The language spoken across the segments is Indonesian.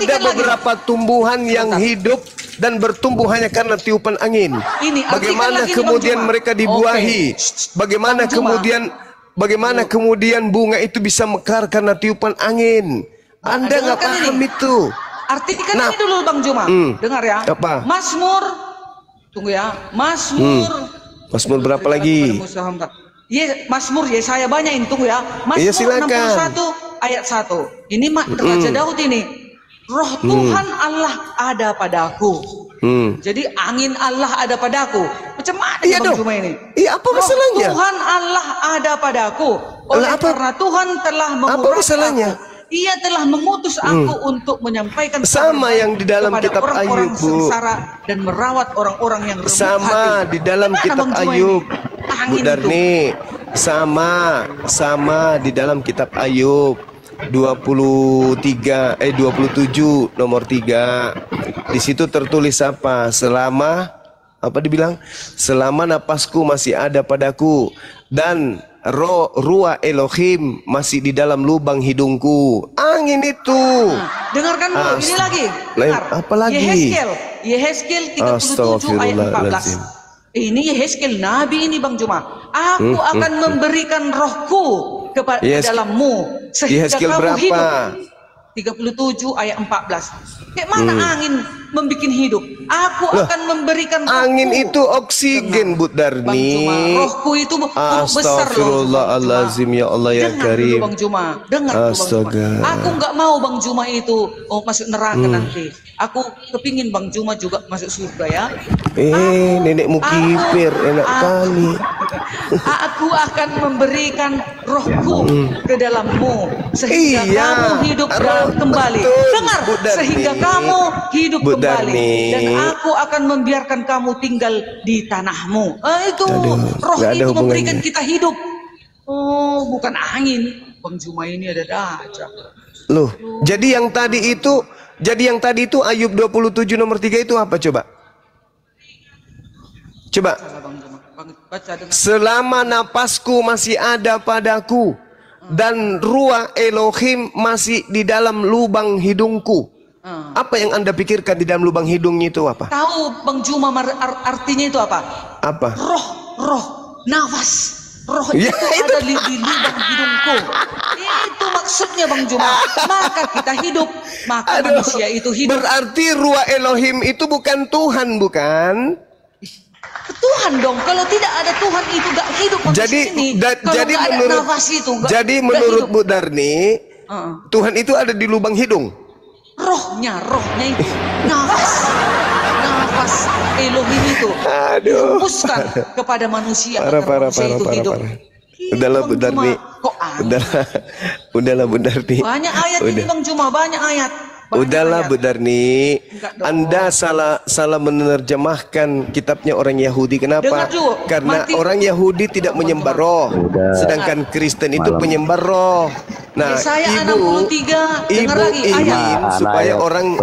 ada beberapa tumbuhan yang hidup dan bertumbuh hanya karena tiupan angin. Bagaimana kemudian mereka dibuahi? Bagaimana kemudian bunga itu bisa mekar karena tiupan angin? Anda nggak paham itu. Artikan ini dulu Bang Juma. Dengar ya. Apa? Mazmur. Tunggu ya. Mazmur. Mazmur berapa lagi? Mazmur Yesaya banyak ini, tunggu ya. Mazmur 61 ayat 1. Ini Raja Daud ini. Roh Tuhan Allah ada padaku. Jadi angin Allah ada padaku. Macam mana Bang Juma ini? Iya, apa masalahnya? Roh Tuhan Allah ada padaku. Oleh karena Tuhan telah menguras aku. Ia telah mengutus aku untuk menyampaikan sama yang di dalam kitab orang-orang Ayub, Bu. sengsara dan merawat orang-orang yang remuk Sama hati. di dalam kitab Ayub, Bu Darni. Sama di dalam kitab Ayub 27 nomor 3. Di situ tertulis apa? Selama napasku masih ada padaku dan ruah Elohim masih di dalam lubang hidungku. Angin itu. Dengarkan dulu, ini lagi. Dengar. Apa lagi? Yehezkiel 37 ayat 14. Ini Yehezkiel Nabi ini Bang Juma. Aku akan memberikan rohku kepada dalammu sehingga kamu hidup. 37 ayat 14. Kayak mana angin membuat hidup? Aku akan memberikan rohku. Angin itu oksigen, Bu Darni. Rohku itu besar loh. Astagfirullahalazim, ya Allah ya Karim. Bang Juma, dengar Bang Juma. Aku nggak mau Bang Juma itu masuk neraka nanti. Aku kepingin Bang Juma juga masuk surga ya. Nenekmu kipir, enak kali. Aku akan memberikan rohku ke dalammu sehingga kamu hidup kembali. Dengar, sehingga kamu hidup kembali dan aku akan membiarkan kamu tinggal di tanahmu. Itu roh itu memberikan kita hidup. Oh, bukan angin. Bang Juma ini ada aja. Loh, jadi yang tadi itu Ayub 27 nomor 3 itu apa coba? Coba. Selama napasku masih ada padaku dan ruah Elohim masih di dalam lubang hidungku. Apa yang Anda pikirkan di dalam lubang hidungnya itu apa? Tahu Bang Juma artinya itu apa? Apa? Roh, nafas. Roh itu ada di lubang hidungku. Itu maksudnya Bang Juma. Maka kita hidup, maka manusia itu hidup. Berarti ruah Elohim itu bukan Tuhan, bukan? Tuhan dong. Kalau tidak ada Tuhan itu gak hidup jadi menurut Bu Darni, Tuhan itu ada di lubang hidung. Rohnya itu nafas Elohim itu dihembuskan kepada manusia. Parah. Udahlah Bu Darni. Udahlah Bu Darni. Banyak ayat ini Bang Juma, banyak ayat. Udahlah Bu Darni, Anda salah menerjemahkan kitabnya orang Yahudi. Kenapa? Karena orang Yahudi tidak menyembah roh, sedangkan Kristen itu penyembah roh. Nah, ibu ingin supaya orang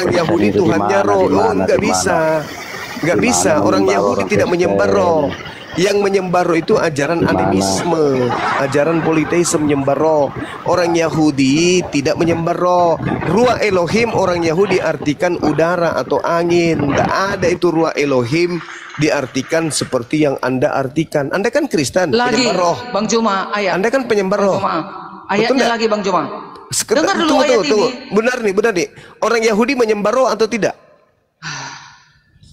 Yahudi Tuhannya roh. Nggak bisa. Orang Yahudi tidak menyembah roh. Yang menyembah roh itu ajaran animisme, ajaran politeisme menyembah roh. Orang Yahudi tidak menyembah roh. Ruah Elohim orang Yahudi artikan udara atau angin. Tidak ada itu ruah Elohim diartikan seperti yang Anda artikan. Anda kan Kristen, penyembah roh. Bang Juma, ayat. Anda kan penyembah roh. Ayatnya lagi Bang Juma. Dengar dulu ayat ini. Benar nih. Orang Yahudi menyembah roh atau tidak?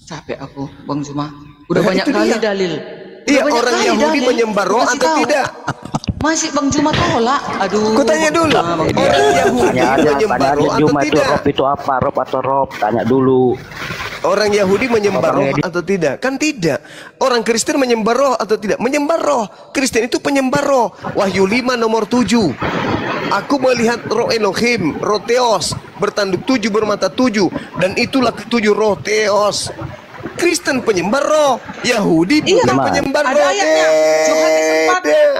Capek aku, Bang Juma. Udah banyak kali dalil. Iya, orang Yahudi menyembah roh atau tidak? Masih Bang Juma tolak. Aduh. Ku tanya dulu. Orang Yahudi menyembah roh atau tidak? Rob itu apa? Rob atau rob? Tanya dulu. Orang Yahudi menyembah roh atau tidak? Kan tidak. Orang Kristen menyembah roh atau tidak? Menyembah roh. Kristen itu penyembah roh. Wahyu 5 nomor 7. Aku melihat roh Elohim, roh Theos, bertanduk 7 bermata 7, dan itulah ketujuh roh Theos. Kristen penyembah roh, Yahudi bukan penyembah roh. Ada ayatnya. Yohanes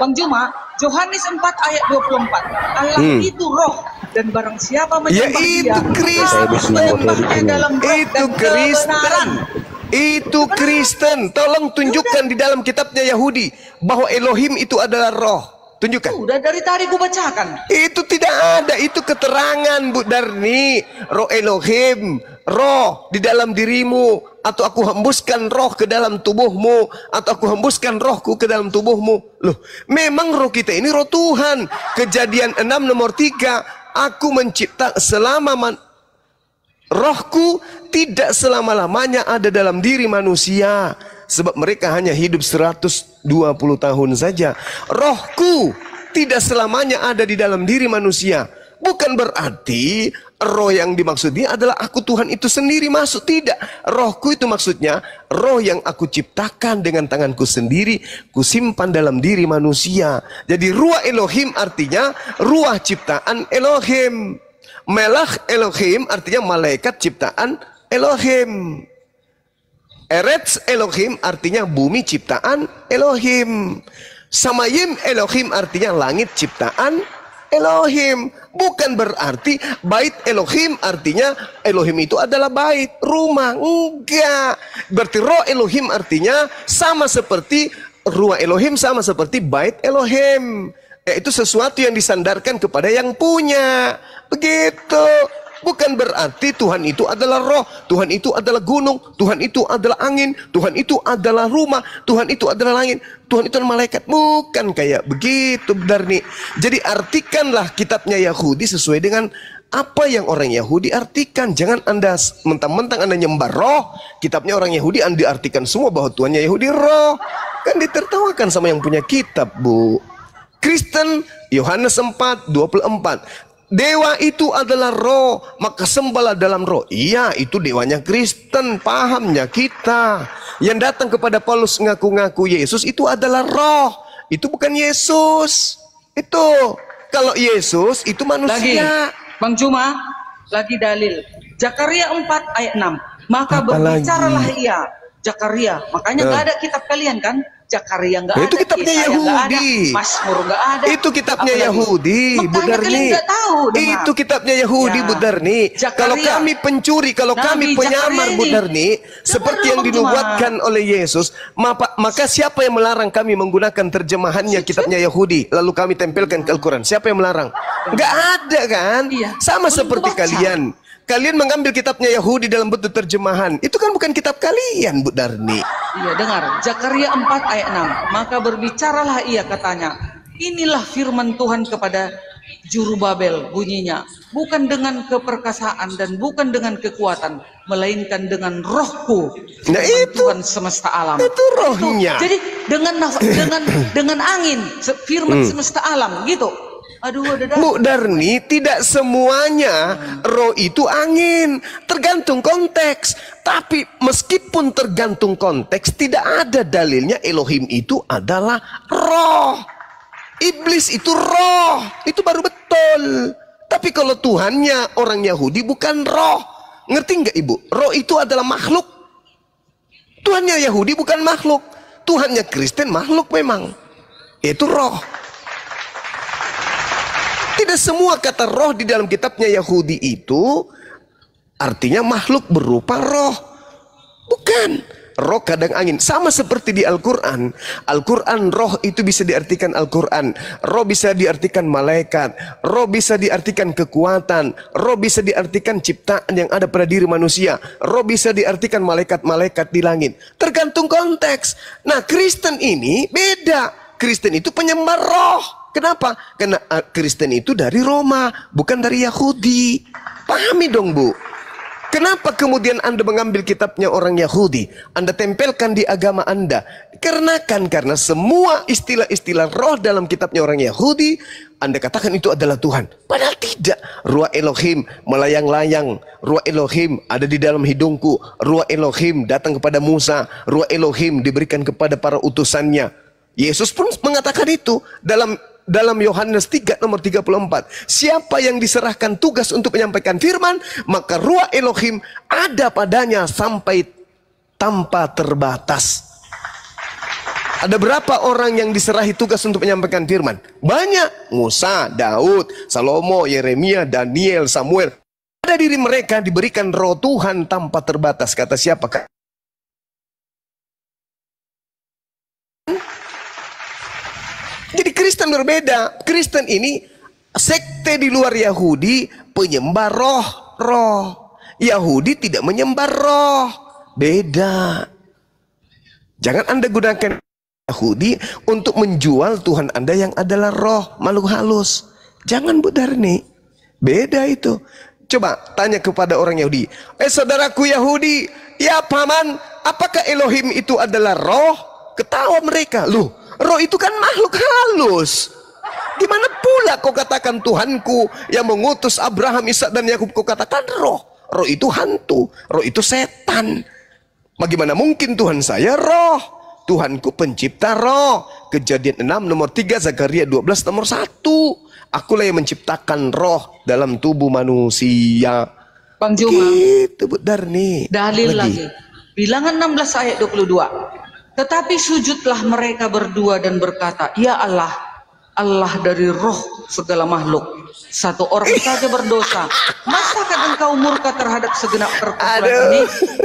4, Bang Juma, Yohanes 4 ayat 24. Allah itu roh, dan barang siapa menyembah dia, menyembahnya dalam roh dan kebenaran. Itu Kristen. Tolong tunjukkan di dalam kitabnya Yahudi bahwa Elohim itu adalah roh. Tunjukkan. Udah dari tadi ku bacakan. Itu tidak ada, itu keterangan Bu Darni. Roh Elohim, roh di dalam dirimu, atau aku hembuskan roh ke dalam tubuhmu, atau aku hembuskan rohku ke dalam tubuhmu. Loh, memang roh kita ini roh Tuhan. Kejadian 6 nomor 3, aku mencipta rohku tidak selama-lamanya ada dalam diri manusia. Sebab mereka hanya hidup 120 tahun saja. Rohku tidak selamanya ada di dalam diri manusia. Bukan berarti roh yang dimaksud dia adalah aku Tuhan itu sendiri masuk. Tidak. Rohku itu maksudnya roh yang aku ciptakan dengan tanganku sendiri, kusimpan dalam diri manusia. Jadi ruah Elohim artinya ruah ciptaan Elohim. Melach Elohim artinya malaikat ciptaan Elohim. Eretz Elohim artinya bumi ciptaan Elohim. Samayim Elohim artinya langit ciptaan Elohim. Bukan berarti bait Elohim artinya Elohim itu adalah bait, rumah. Enggak. Berarti roh Elohim artinya sama seperti ruah Elohim, sama seperti bait Elohim. Yaitu sesuatu yang disandarkan kepada yang punya. Begitu. Bukan berarti Tuhan itu adalah roh, Tuhan itu adalah gunung, Tuhan itu adalah angin, Tuhan itu adalah rumah, Tuhan itu adalah langit, Tuhan itu adalah malaikat. Bukan kayak begitu, Darni. Jadi artikanlah kitabnya Yahudi sesuai dengan apa yang orang Yahudi artikan. Jangan Anda mentang-mentang Anda nyembah roh, kitabnya orang Yahudi Anda diartikan semua bahwa Tuhannya Yahudi roh. Kan ditertawakan sama yang punya kitab, Bu. Kristen, Yohanes 4:24. Dewa itu adalah roh, maka sembahlah dalam roh. Iya, itu dewanya Kristen, pahamnya kita. Yang datang kepada Paulus ngaku-ngaku Yesus itu adalah roh. Itu bukan Yesus. Itu. Kalau Yesus itu manusia. Lagi, Bang Cuma, lagi dalil. Zakaria 4 ayat 6. Maka berbicaralah ia. Zakaria. Makanya nggak ada kitab kalian kan? Zakaria nggak ada, itu kitabnya Yahudi. Mazmur nggak ada. Itu kitabnya Yahudi, Bu Darni. Itu kitabnya Yahudi, Bu Darni. Kalau kami pencuri, kalau kami penyamar, Bu Darni, seperti yang dinubuatkan oleh Yesus, maka siapa yang melarang kami menggunakan terjemahannya kitabnya Yahudi, lalu kami tempelkan ke Al-Quran? Siapa yang melarang? Nggak ada kan? Sama seperti kalian. Kalian mengambil kitabnya Yahudi dalam bentuk terjemahan. Itu kan bukan kitab kalian, Bu Darni. Iya, dengar. Zakaria 4 ayat 6. Maka berbicaralah ia, katanya. Inilah firman Tuhan kepada Zerubabel, bunyinya. Bukan dengan keperkasaan dan bukan dengan kekuatan, melainkan dengan rohku. Nah itu Tuhan semesta alam. Itu rohnya. Jadi dengan angin, firman semesta alam, gitu. Aduh, Bu Darni, tidak semuanya roh itu angin, tergantung konteks. Tapi meskipun tergantung konteks, tidak ada dalilnya Elohim itu adalah roh. Iblis itu roh, itu baru betul. Tapi kalau Tuhannya orang Yahudi bukan roh. Ngerti nggak Ibu? Roh itu adalah makhluk. Tuhannya Yahudi bukan makhluk. Tuhannya Kristen makhluk memang. Itu roh. Tidak semua kata roh di dalam kitabnya Yahudi itu artinya makhluk berupa roh. Bukan. Roh kadang angin. Sama seperti di Al-Quran. Al-Quran roh itu bisa diartikan Al-Quran. Roh bisa diartikan malaikat. Roh bisa diartikan kekuatan. Roh bisa diartikan ciptaan yang ada pada diri manusia. Roh bisa diartikan malaikat-malaikat di langit. Tergantung konteks. Nah, Kristen ini beda. Kristen itu penyembah roh. Kenapa? Karena Kristen itu dari Roma, bukan dari Yahudi. Pahami dong, Bu. Kenapa kemudian Anda mengambil kitabnya orang Yahudi, Anda tempelkan di agama Anda? Karena semua istilah-istilah roh dalam kitabnya orang Yahudi, Anda katakan itu adalah Tuhan. Padahal tidak. Ruah Elohim melayang-layang. Ruah Elohim ada di dalam hidungku. Ruah Elohim datang kepada Musa. Ruah Elohim diberikan kepada para utusannya. Yesus pun mengatakan itu dalam Yohanes 3 nomor 34. Siapa yang diserahkan tugas untuk menyampaikan firman, maka ruah Elohim ada padanya sampai tanpa terbatas. Ada berapa orang yang diserahi tugas untuk menyampaikan firman? Banyak. Musa, Daud, Salomo, Yeremia, Daniel, Samuel. Pada diri mereka diberikan roh Tuhan tanpa terbatas. Kata siapa? Jadi Kristen Kristen berbeda. Kristen ini sekte di luar Yahudi, penyembah roh. Yahudi tidak menyembah roh. Beda. Jangan Anda gunakan Yahudi untuk menjual Tuhan Anda yang adalah roh, makhluk halus. Jangan, Bu Darni. Beda itu. Coba tanya kepada orang Yahudi. Saudaraku Yahudi, ya paman, apakah Elohim itu adalah roh? Ketawa mereka. Loh, roh itu kan makhluk halus. Gimana pula kau katakan Tuhanku yang mengutus Abraham, Ishak dan Yakub, kau katakan roh? Roh itu hantu, roh itu setan. Bagaimana mungkin Tuhan saya roh? Tuhanku pencipta roh. Kejadian 6 nomor 3, Zakaria 12 nomor 1. Akulah yang menciptakan roh dalam tubuh manusia. Bang Juma, gitu Bu Darni. dalil lagi. Bilangan 16 ayat 22. Tetapi sujudlah mereka berdua dan berkata, ya Allah, Allah dari roh segala makhluk. Satu orang saja berdosa. Masakan engkau murka terhadap segenap perkumpulan ini?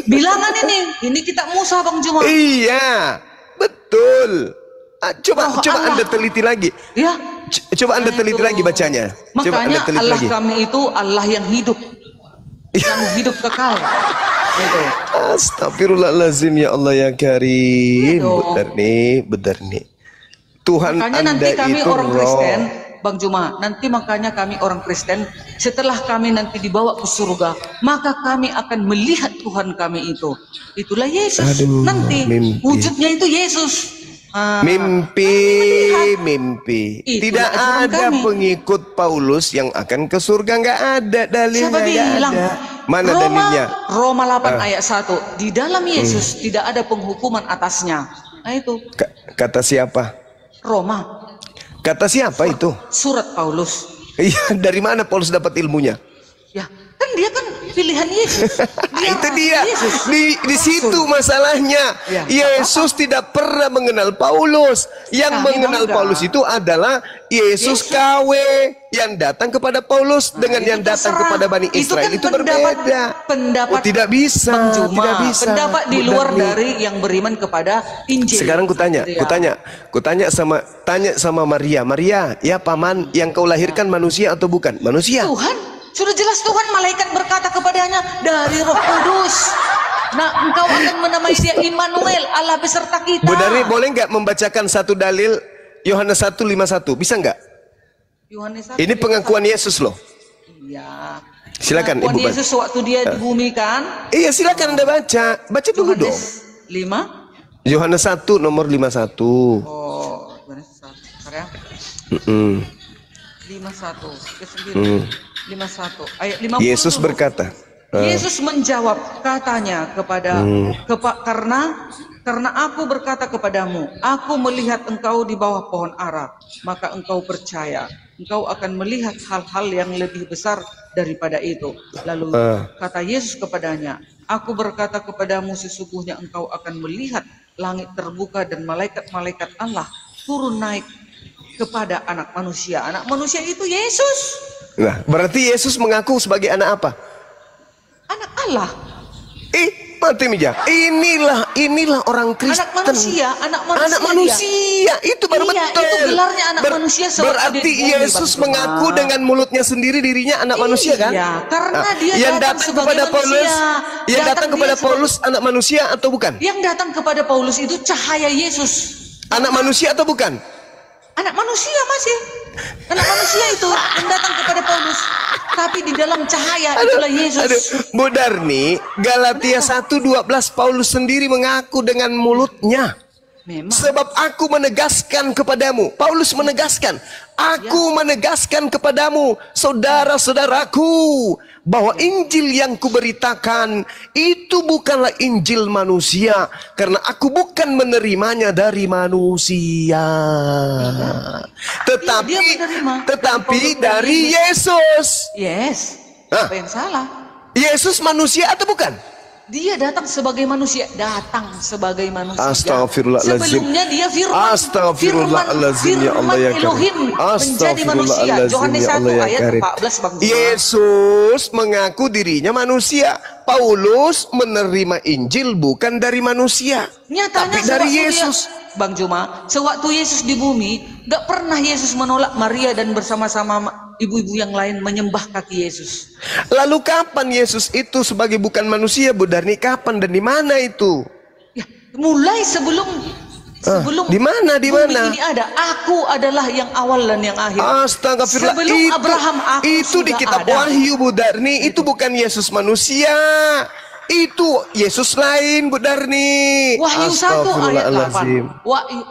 Bilangan ini kitab Musa, Bang Juma. Iya, betul. Coba Anda teliti lagi. Ya. Coba Anda teliti lagi bacanya. Coba Anda Makanya teliti Allah lagi. kami itu Allah yang hidup. Yang hidup kekal. Gitu. Astagfirullahaladzim, ya Allah ya Karim. Benar nih. Tuhan makanya Anda nanti kami itu orang roh. Kristen, Bang Juma, nanti makanya kami orang Kristen, setelah kami nanti dibawa ke surga, maka kami akan melihat Tuhan kami itu. Itulah Yesus. Aduh, nanti mimpi. wujudnya itu Yesus. Mimpi. Itulah Tidak ajaran ada kami. pengikut Paulus yang akan ke surga. Nggak ada dalilnya. Siapa bilang? Ada. Mana dalilnya? Roma 8 ayat 1. Di dalam Yesus tidak ada penghukuman atasnya. Nah itu. Kata siapa? Roma. Kata siapa itu? Surat Paulus. Iya, dari mana Paulus dapat ilmunya? Ya, kan dia kan pilihan Yesus. Itu dia. Yesus. Di situ masalahnya. Ya, Yesus tidak pernah mengenal Paulus. Yang Kami mengenal bangga. Paulus itu adalah Yesus KW yang datang kepada Paulus dengan itu yang datang terserah. kepada Bani Itu Israel. kan Itu berbeda. pendapat Oh, tidak bisa. Bang Juma. Tidak bisa. Pendapat di Bu luar Darni. dari yang beriman kepada Injil. Sekarang kutanya, Gitu ya. kutanya sama Maria. Maria, ya paman, yang kau lahirkan manusia atau bukan? Manusia. Tuhan, sudah jelas Tuhan, malaikat berkata kepadanya dari Roh Kudus. Nah, engkau akan menamai dia Immanuel, Allah beserta kita. Bu Darni, boleh nggak membacakan satu dalil Yohanes 1:51? Bisa nggak? Yohanes 1, Ini pengakuan Yesus loh. Iya. Silakan Pengakuan Ibu. Yesus waktu dia di bumi kan. Iya, silakan Anda baca. Baca dulu dong. Yohanes 5. Yohanes 1 nomor 51. Oh, Yohanes 1. Bentar ya. 51 ke 9. 51 ayat 50. Yesus berkata. Yesus menjawab, katanya kepada karena aku berkata kepadamu, aku melihat engkau di bawah pohon ara, maka engkau percaya. Engkau akan melihat hal-hal yang lebih besar daripada itu. Lalu kata Yesus kepadanya, aku berkata kepadamu, sesungguhnya engkau akan melihat langit terbuka dan malaikat-malaikat Allah turun naik kepada anak manusia. Anak manusia itu Yesus. Nah, berarti Yesus mengaku sebagai anak apa? Anak Allah. Mati meja. Inilah orang Kristen. Anak manusia. Itu baru Iya, betul. itu gelarnya anak manusia. Berarti Yesus mengaku dengan mulutnya sendiri dirinya anak manusia kan? Iya, karena dia yang datang datang sebagai kepada manusia. Paulus, yang datang kepada Paulus anak manusia atau bukan? Yang datang kepada Paulus itu cahaya Yesus. Anak manusia atau bukan? Anak manusia masih. Anak manusia itu yang datang kepada Paulus. Tapi di dalam cahaya itulah Yesus. Bu Darni, Galatia 1:12 Paulus sendiri mengaku dengan mulutnya. Memang. Sebab aku menegaskan kepadamu, Paulus menegaskan, aku menegaskan kepadamu, saudara-saudaraku, bahwa Injil yang kuberitakan itu bukanlah Injil manusia, karena aku bukan menerimanya dari manusia, tetapi dari Yesus. Yes. Apa yang salah? Yesus manusia atau bukan? Dia datang sebagai manusia, Astagfirullahaladzim. Sebelumnya dia firman. Astagfirullahaladzim, ya Allah ya Karim. Elohim menjadi manusia. Yohanes 1 ayat 14 Bang Juma. Yesus mengaku dirinya manusia. Paulus menerima Injil bukan dari manusia, Nyatanya tapi dari Yesus. Bang Juma, sewaktu Yesus di bumi, gak pernah Yesus menolak Maria dan bersama-sama ibu-ibu yang lain menyembah kaki Yesus. Lalu kapan Yesus itu sebagai bukan manusia, Bu Darni? Kapan dan di mana itu? Ya, mulai sebelum di mana bumi ini ada. Aku adalah yang awal dan yang akhir. Astagfirullah. Sebelum Abraham aku itu di kitab Wahyu, Bu Darni. Itu bukan Yesus manusia. Itu Yesus lain, Bu Darni. Wahyu 1 ayat 8.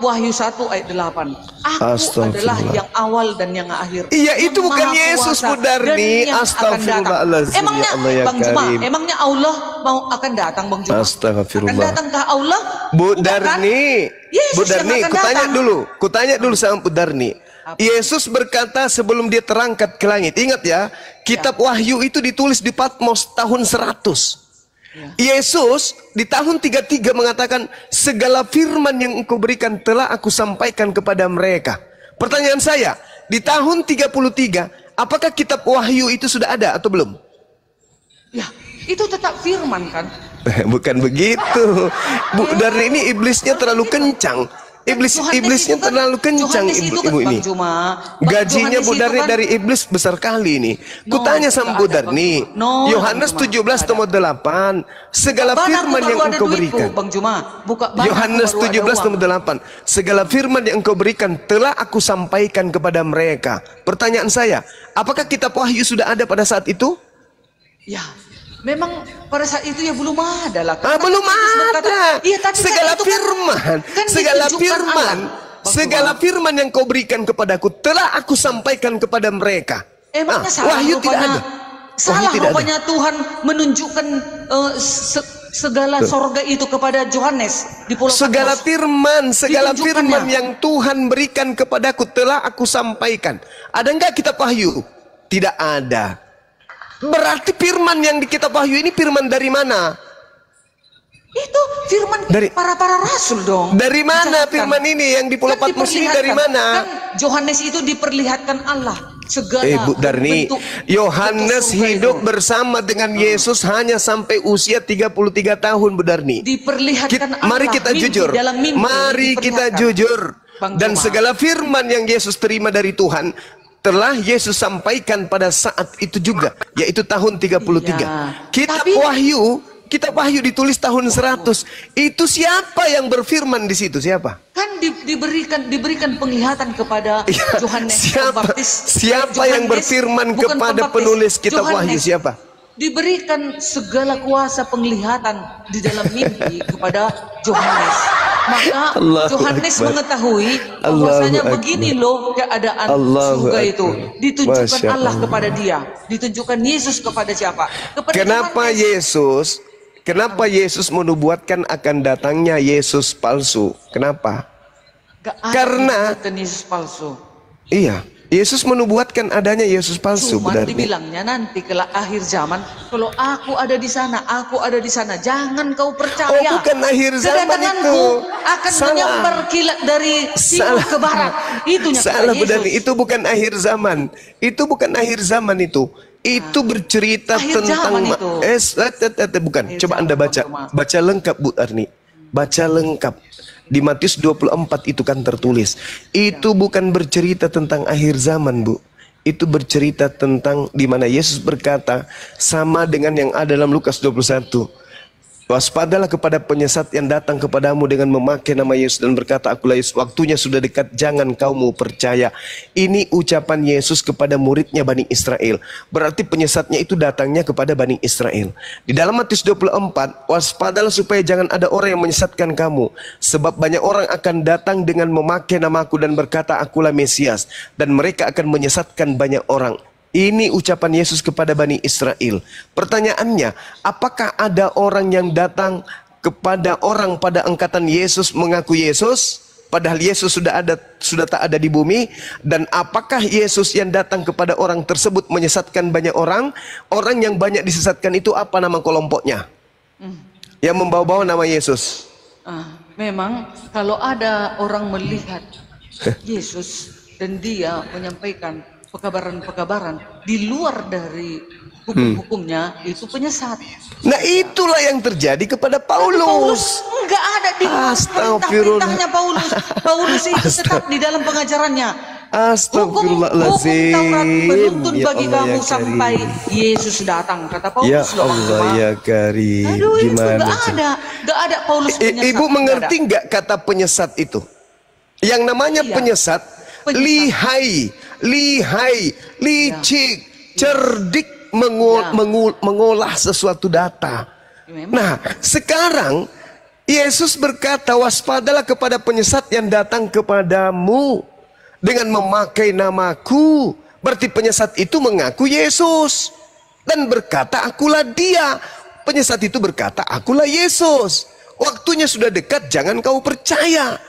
Wahyu 1 ayat 8. Aku adalah yang awal dan yang akhir. Iya, itu bukan Yesus, Bu Darni. Astagfirullahaladzim. Emangnya Bang Juma, emangnya Allah mau akan datang, Bang Juma? Astagfirullah. Akan datangkah Allah? Bu Darni, Bu Darni, kutanya dulu sama Bu Darni. Yesus berkata sebelum dia terangkat ke langit. Ingat ya, kitab Wahyu itu ditulis di Patmos tahun 100. Yesus di tahun 33 mengatakan, segala firman yang engkau berikan telah aku sampaikan kepada mereka. Pertanyaan saya, di tahun 33, apakah kitab Wahyu itu sudah ada atau belum? Ya, itu tetap firman kan? Bukan begitu, Bu Darni, ini iblisnya terlalu kencang. Iblisnya terlalu kencang, ibu ini. Gajinya Bu Darni dari iblis besar kali ini. Kutanya sama Bu Darni, Yohanes 17:8, segala firman yang engkau berikan. Yohanes 17:8, segala firman yang engkau berikan telah aku sampaikan kepada mereka. Pertanyaan saya, apakah kitab Wahyu sudah ada pada saat itu? Ya, memang pada saat itu ya belum ada lah. Belum ada. Segala firman, segala firman yang kau berikan kepadaku telah aku sampaikan kepada mereka. Emangnya salah Wahyu tidak ada. Salah rupanya Tuhan menunjukkan segala sorga itu kepada Yohanes di Pulau segala Patmos. segala firman yang Tuhan berikan kepadaku telah aku sampaikan. Ada enggak kitab Wahyu? Tidak ada. Berarti firman yang di kitab Wahyu ini firman dari mana? Itu firman dari para rasul dong. Dari mana firman ini yang di Pulau Patmos ini dari mana? Kan Yohanes itu diperlihatkan Allah segala Bu Darni, Yohanes hidup bersama dengan Yesus hanya sampai usia 33 tahun, Bu Darni. Diperlihatkan Allah. Mari kita jujur. Mari kita jujur. Dan segala firman yang Yesus terima dari Tuhan telah Yesus sampaikan pada saat itu juga, yaitu tahun 33. Kitab Wahyu ditulis tahun 100. Itu siapa yang berfirman di situ? Siapa? Kan diberikan penglihatan kepada Yohanes Pembaptis. Siapa yang berfirman kepada penulis kitab Wahyu? Siapa? Diberikan segala kuasa penglihatan di dalam mimpi kepada Yohanes. Maka Yohanes mengetahui bahwasanya begini loh keadaan surga itu. Ditunjukkan Allah kepada dia. Ditunjukkan Yesus kepada siapa? Kepada Kenapa Yesus menubuatkan akan datangnya Yesus palsu? Kenapa? Karena Yesus palsu. Iya, Yesus menubuatkan adanya Yesus palsu. Cuma dibilangnya nanti ke akhir zaman, kalau aku ada di sana, jangan kau percaya. Bukan akhir zaman itu. Akan menyambar kilat dari timur ke barat. Salah, benar. Itu bukan akhir zaman. Itu bukan akhir zaman itu. Itu bercerita tentang bukan. Coba Anda baca lengkap, Bu Arni. Baca lengkap. Di Matius 24 itu kan tertulis. Itu bukan bercerita tentang akhir zaman, Bu. Itu bercerita tentang di mana Yesus berkata sama dengan yang ada dalam Lukas 21. Waspadalah kepada penyesat yang datang kepadamu dengan memakai nama Yesus dan berkata, akulah Yesus, waktunya sudah dekat, jangan kamu percaya. Ini ucapan Yesus kepada muridnya Bani Israel. Berarti penyesatnya itu datangnya kepada Bani Israel. Di dalam Matius 24, waspadalah supaya jangan ada orang yang menyesatkan kamu. Sebab banyak orang akan datang dengan memakai namaku dan berkata, akulah Mesias. Dan mereka akan menyesatkan banyak orang. Ini ucapan Yesus kepada Bani Israel. Pertanyaannya, apakah ada orang yang datang kepada orang pada angkatan Yesus mengaku Yesus, padahal Yesus sudah tak ada di bumi? Dan apakah Yesus yang datang kepada orang tersebut menyesatkan banyak orang? Orang yang banyak disesatkan itu apa nama kelompoknya? Yang membawa-bawa nama Yesus. Memang kalau ada orang melihat Yesus dan dia menyampaikan pekabaran-pekabaran di luar dari hukum-hukumnya itu penyesat. Nah, itulah yang terjadi kepada Paulus. Enggak ada di perintah-perintahnya Paulus. Paulus itu tetap di dalam pengajarannya. Astagfirullahaladzim. Hukum Taurat menuntun Ya bagi Allah, kamu ya sampai Yesus datang, kata Paulus. Ya Allah ya Karim. Aduh, itu Gimana? Gak ada Paulus penyesat. Ibu mengerti nggak kata penyesat itu? Yang namanya penyesat, lihai, licik, cerdik, mengolah sesuatu data. Nah, sekarang Yesus berkata, waspadalah kepada penyesat yang datang kepadamu dengan memakai namaku. Berarti penyesat itu mengaku Yesus dan berkata, akulah dia. Penyesat itu berkata, akulah Yesus. Waktunya sudah dekat, jangan kau percaya.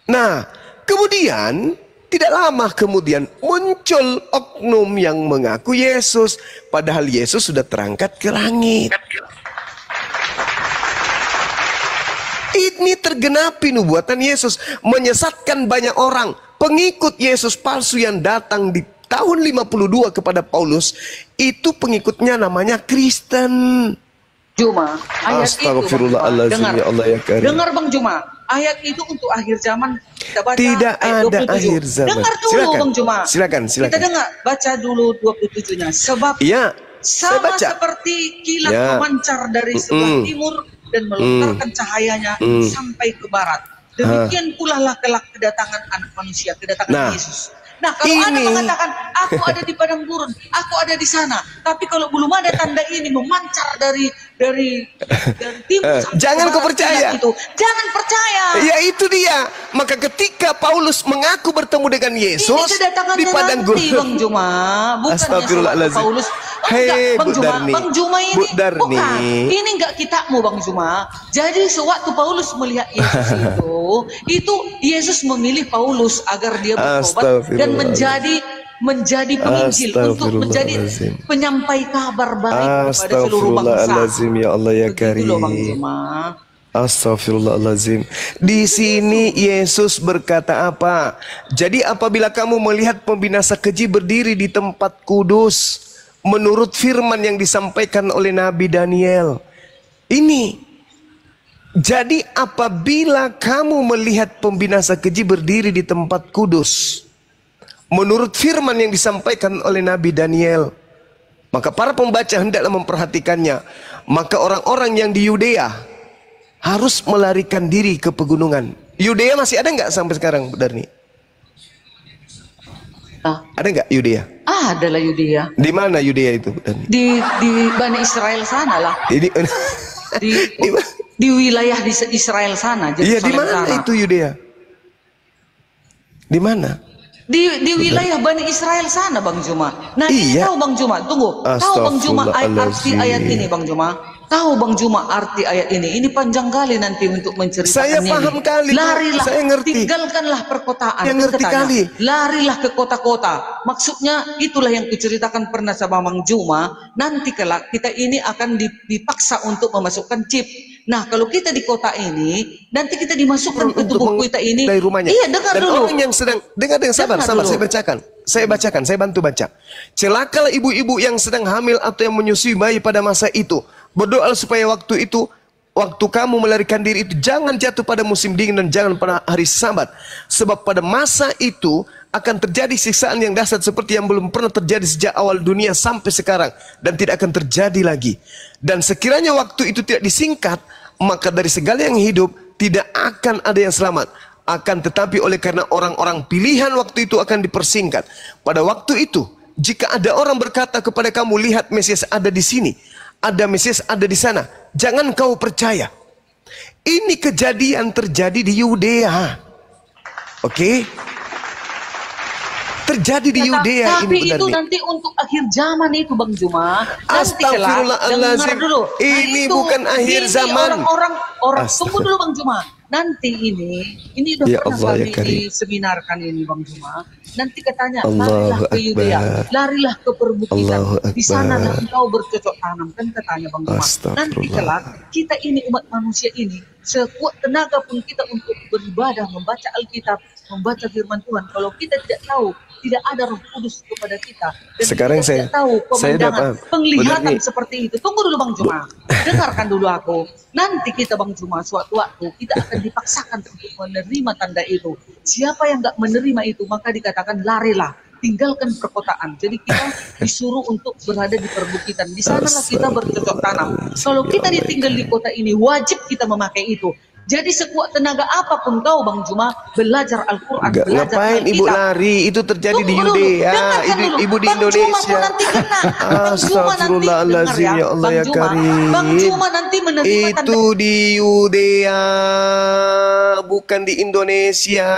Nah, kemudian tidak lama kemudian muncul oknum yang mengaku Yesus, padahal Yesus sudah terangkat ke langit. Ini tergenapi nubuatan Yesus, menyesatkan banyak orang. Pengikut Yesus palsu yang datang di tahun 52 kepada Paulus, itu pengikutnya namanya Kristen. Juma, ayat Astagfirullahaladzim, ya Allah ya Karim. Dengar Bang Juma, ayat itu untuk akhir zaman. Kita baca tidak ada 27. Akhir zaman. Dengar dulu silakan, Bang Juma. Silakan. Kita dengar, baca dulu 27-nya. Sebab ya, sama seperti kilat memancar dari sebelah timur dan melontarkan cahayanya sampai ke barat. Demikian pula lah kelak kedatangan anak manusia, kedatangan Yesus. Nah, kalau Anda mengatakan, aku ada di padang gurun, aku ada di sana, tapi kalau belum ada tanda ini memancar dari timur jangan kau percaya. Itu, jangan percaya. Ya itu dia. Maka ketika Paulus mengaku bertemu dengan Yesus di padang gurun, Bang Juma, bukannya Paulus. Hei, Bang Juma ini bukan. Ini enggak kitabmu, Bang Juma. Jadi sewaktu Paulus melihat Yesus itu Yesus memilih Paulus agar dia bertobat dan menjadi penginjil, untuk menjadi penyampai kabar baik kepada seluruh bangsa. Ya Allah ya Karim. Astagfirullahaladzim. Di sini Yesus berkata apa? Jadi apabila kamu melihat pembinasa keji berdiri di tempat kudus, menurut firman yang disampaikan oleh Nabi Daniel. Ini. Jadi apabila kamu melihat pembinasa keji berdiri di tempat kudus, menurut firman yang disampaikan oleh Nabi Daniel, maka para pembaca hendaklah memperhatikannya. Maka orang-orang yang di Yudea harus melarikan diri ke pegunungan. Yudea masih ada nggak sampai sekarang, Bu Darni? Ada nggak Yudea? Adalah Yudea. Di mana Yudea itu, Bu Darni? Di Bani Israel sana lah. Di wilayah di Israel sana. Iya, di mana itu Yudea? Di mana? Di wilayah Bani Israel sana, Bang Juma. Nah, ini tahu Bang Juma, tunggu. Tahu Bang Juma arti ayat ini, Bang Juma? Tahu Bang Juma arti ayat ini? Ini panjang kali nanti untuk menceritakannya. Saya paham kali. Larilah, saya ngerti. Tinggalkanlah perkotaan. Yang ngerti kali. Larilah ke kota-kota. Maksudnya itulah yang kuceritakan pernah sama Bang Juma. Nanti kelak kita ini akan dipaksa untuk memasukkan chip. Nah, kalau kita di kota ini, nanti kita dimasukkan ke tubuh kita ini. Dari rumahnya. Iya, dengar dan dulu. Orang yang sedang dengar sabar, saya bacakan, saya bantu baca. Celakalah ibu-ibu yang sedang hamil atau yang menyusui bayi pada masa itu. Berdoa supaya waktu kamu melarikan diri itu jangan jatuh pada musim dingin dan jangan pada hari Sabat. Sebab pada masa itu akan terjadi siksaan yang dahsyat seperti yang belum pernah terjadi sejak awal dunia sampai sekarang dan tidak akan terjadi lagi. Dan sekiranya waktu itu tidak disingkat, maka dari segala yang hidup tidak akan ada yang selamat. Akan tetapi oleh karena orang-orang pilihan waktu itu akan dipersingkat. Pada waktu itu, jika ada orang berkata kepada kamu, lihat Mesias ada di sini, ada Mesias ada di sana, jangan kau percaya. Ini kejadian terjadi di Yudea. Oke? Terjadi di Yudea tapi ini. Tapi itu nanti untuk akhir zaman itu, Bang Juma. Astagfirullahaladzim. Ini bukan akhir zaman. Orang tunggu dulu, Bang Juma. Nanti ini udah ya pernah Allah, kami diseminarkan ini, Bang Juma. Nanti katanya, larilah ke Yudea, larilah ke perbukitan. Di sana engkau bercocok tanam, kan katanya Bang Juma. Nanti kelak kita ini umat manusia ini, sekuat tenaga pun kita untuk beribadah, membaca Alkitab, membaca firman Tuhan kalau kita tidak tahu, tidak ada Roh Kudus kepada kita. Dan sekarang kita tidak tahu pemandangan, penglihatan seperti itu. Tunggu dulu Bang Juma, dengarkan dulu aku. Nanti kita Bang Juma, suatu waktu kita akan dipaksakan untuk menerima tanda itu. Siapa yang nggak menerima itu, maka dikatakan larilah, tinggalkan perkotaan. Jadi kita disuruh untuk berada di perbukitan. Di sanalah kita bercocok tanam. Kalau kita ditinggal di kota ini, wajib kita memakai itu. Jadi sekuat tenaga apapun kau Bang Juma belajar Al-Quran, belajar ngapain Alkitab. Ibu lari? Itu terjadi di Yudea, ibu di Indonesia. Astagfirullahaladzim, ya Allah ya Karim. Bang Juma nanti menerima itu di Yudea, bukan di Indonesia.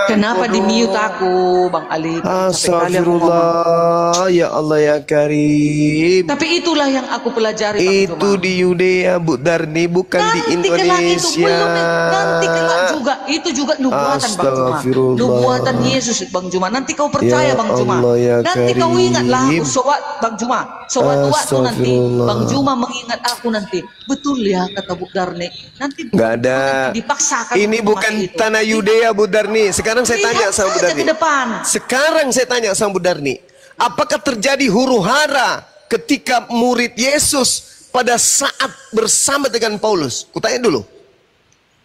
Kenapa di mute aku Bang Ali? Astagfirullah, ya Allah ya Karim. Tapi itulah yang aku pelajari Bang Juma. Itu di Yudea Bu Darni, bukan di Indonesia. Nanti kelak juga itu juga nubuatan Bang Juma, nubuatan Yesus Bang Juma. Nanti kau percaya ya Bang Juma, ya nanti Karim. kau ingatlah aku Bang Juma, suatu waktu nanti Bang Juma mengingat aku nanti. Betul ya kata Bu Darni, nanti nggak ada dipaksakan. Ini bukan tanah Yudea Bu Darni. Sekarang saya tanya sama Bu Darni, sekarang saya tanya sama Bu Darni, apakah terjadi huru hara ketika murid Yesus pada saat bersama dengan Paulus? Kutanya dulu.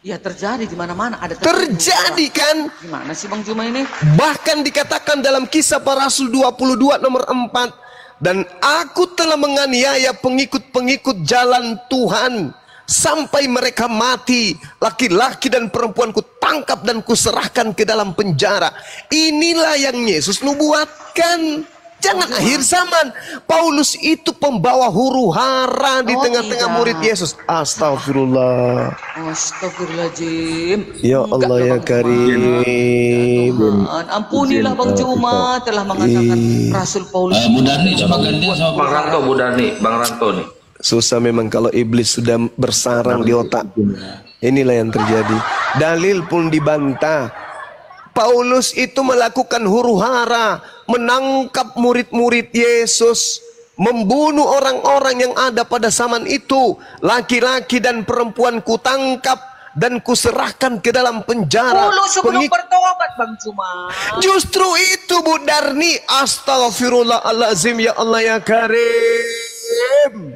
Ya terjadi di mana-mana ada terjadi kan? Gimana sih Bang Juma ini? Bahkan dikatakan dalam Kisah Para Rasul 22 nomor 4, dan aku telah menganiaya pengikut-pengikut jalan Tuhan sampai mereka mati, laki-laki dan perempuan ku tangkap dan kuserahkan ke dalam penjara. Inilah yang Yesus nubuatkan. Jangan akhir zaman. Paulus itu pembawa huru hara di tengah-tengah murid Yesus. Astagfirullah. Astagfirullahaladzim. Ya Allah ya Karim. Ampunilah Bang Juma telah mengatakan Rasul Paulus. Bu Darni coba gantian sama Bang Ranto. Bu Darni, Bang Ranto nih. Susah memang kalau iblis sudah bersarang di otak. Inilah yang terjadi. Dalil pun dibantah. Paulus itu melakukan huru hara, menangkap murid-murid Yesus, membunuh orang-orang yang ada pada zaman itu. Laki-laki dan perempuan kutangkap dan kuserahkan ke dalam penjara. Sebelum bertobat Bang Juma. Justru itu Bu Darni. Astagfirullahaladzim, ya Allah ya Karim.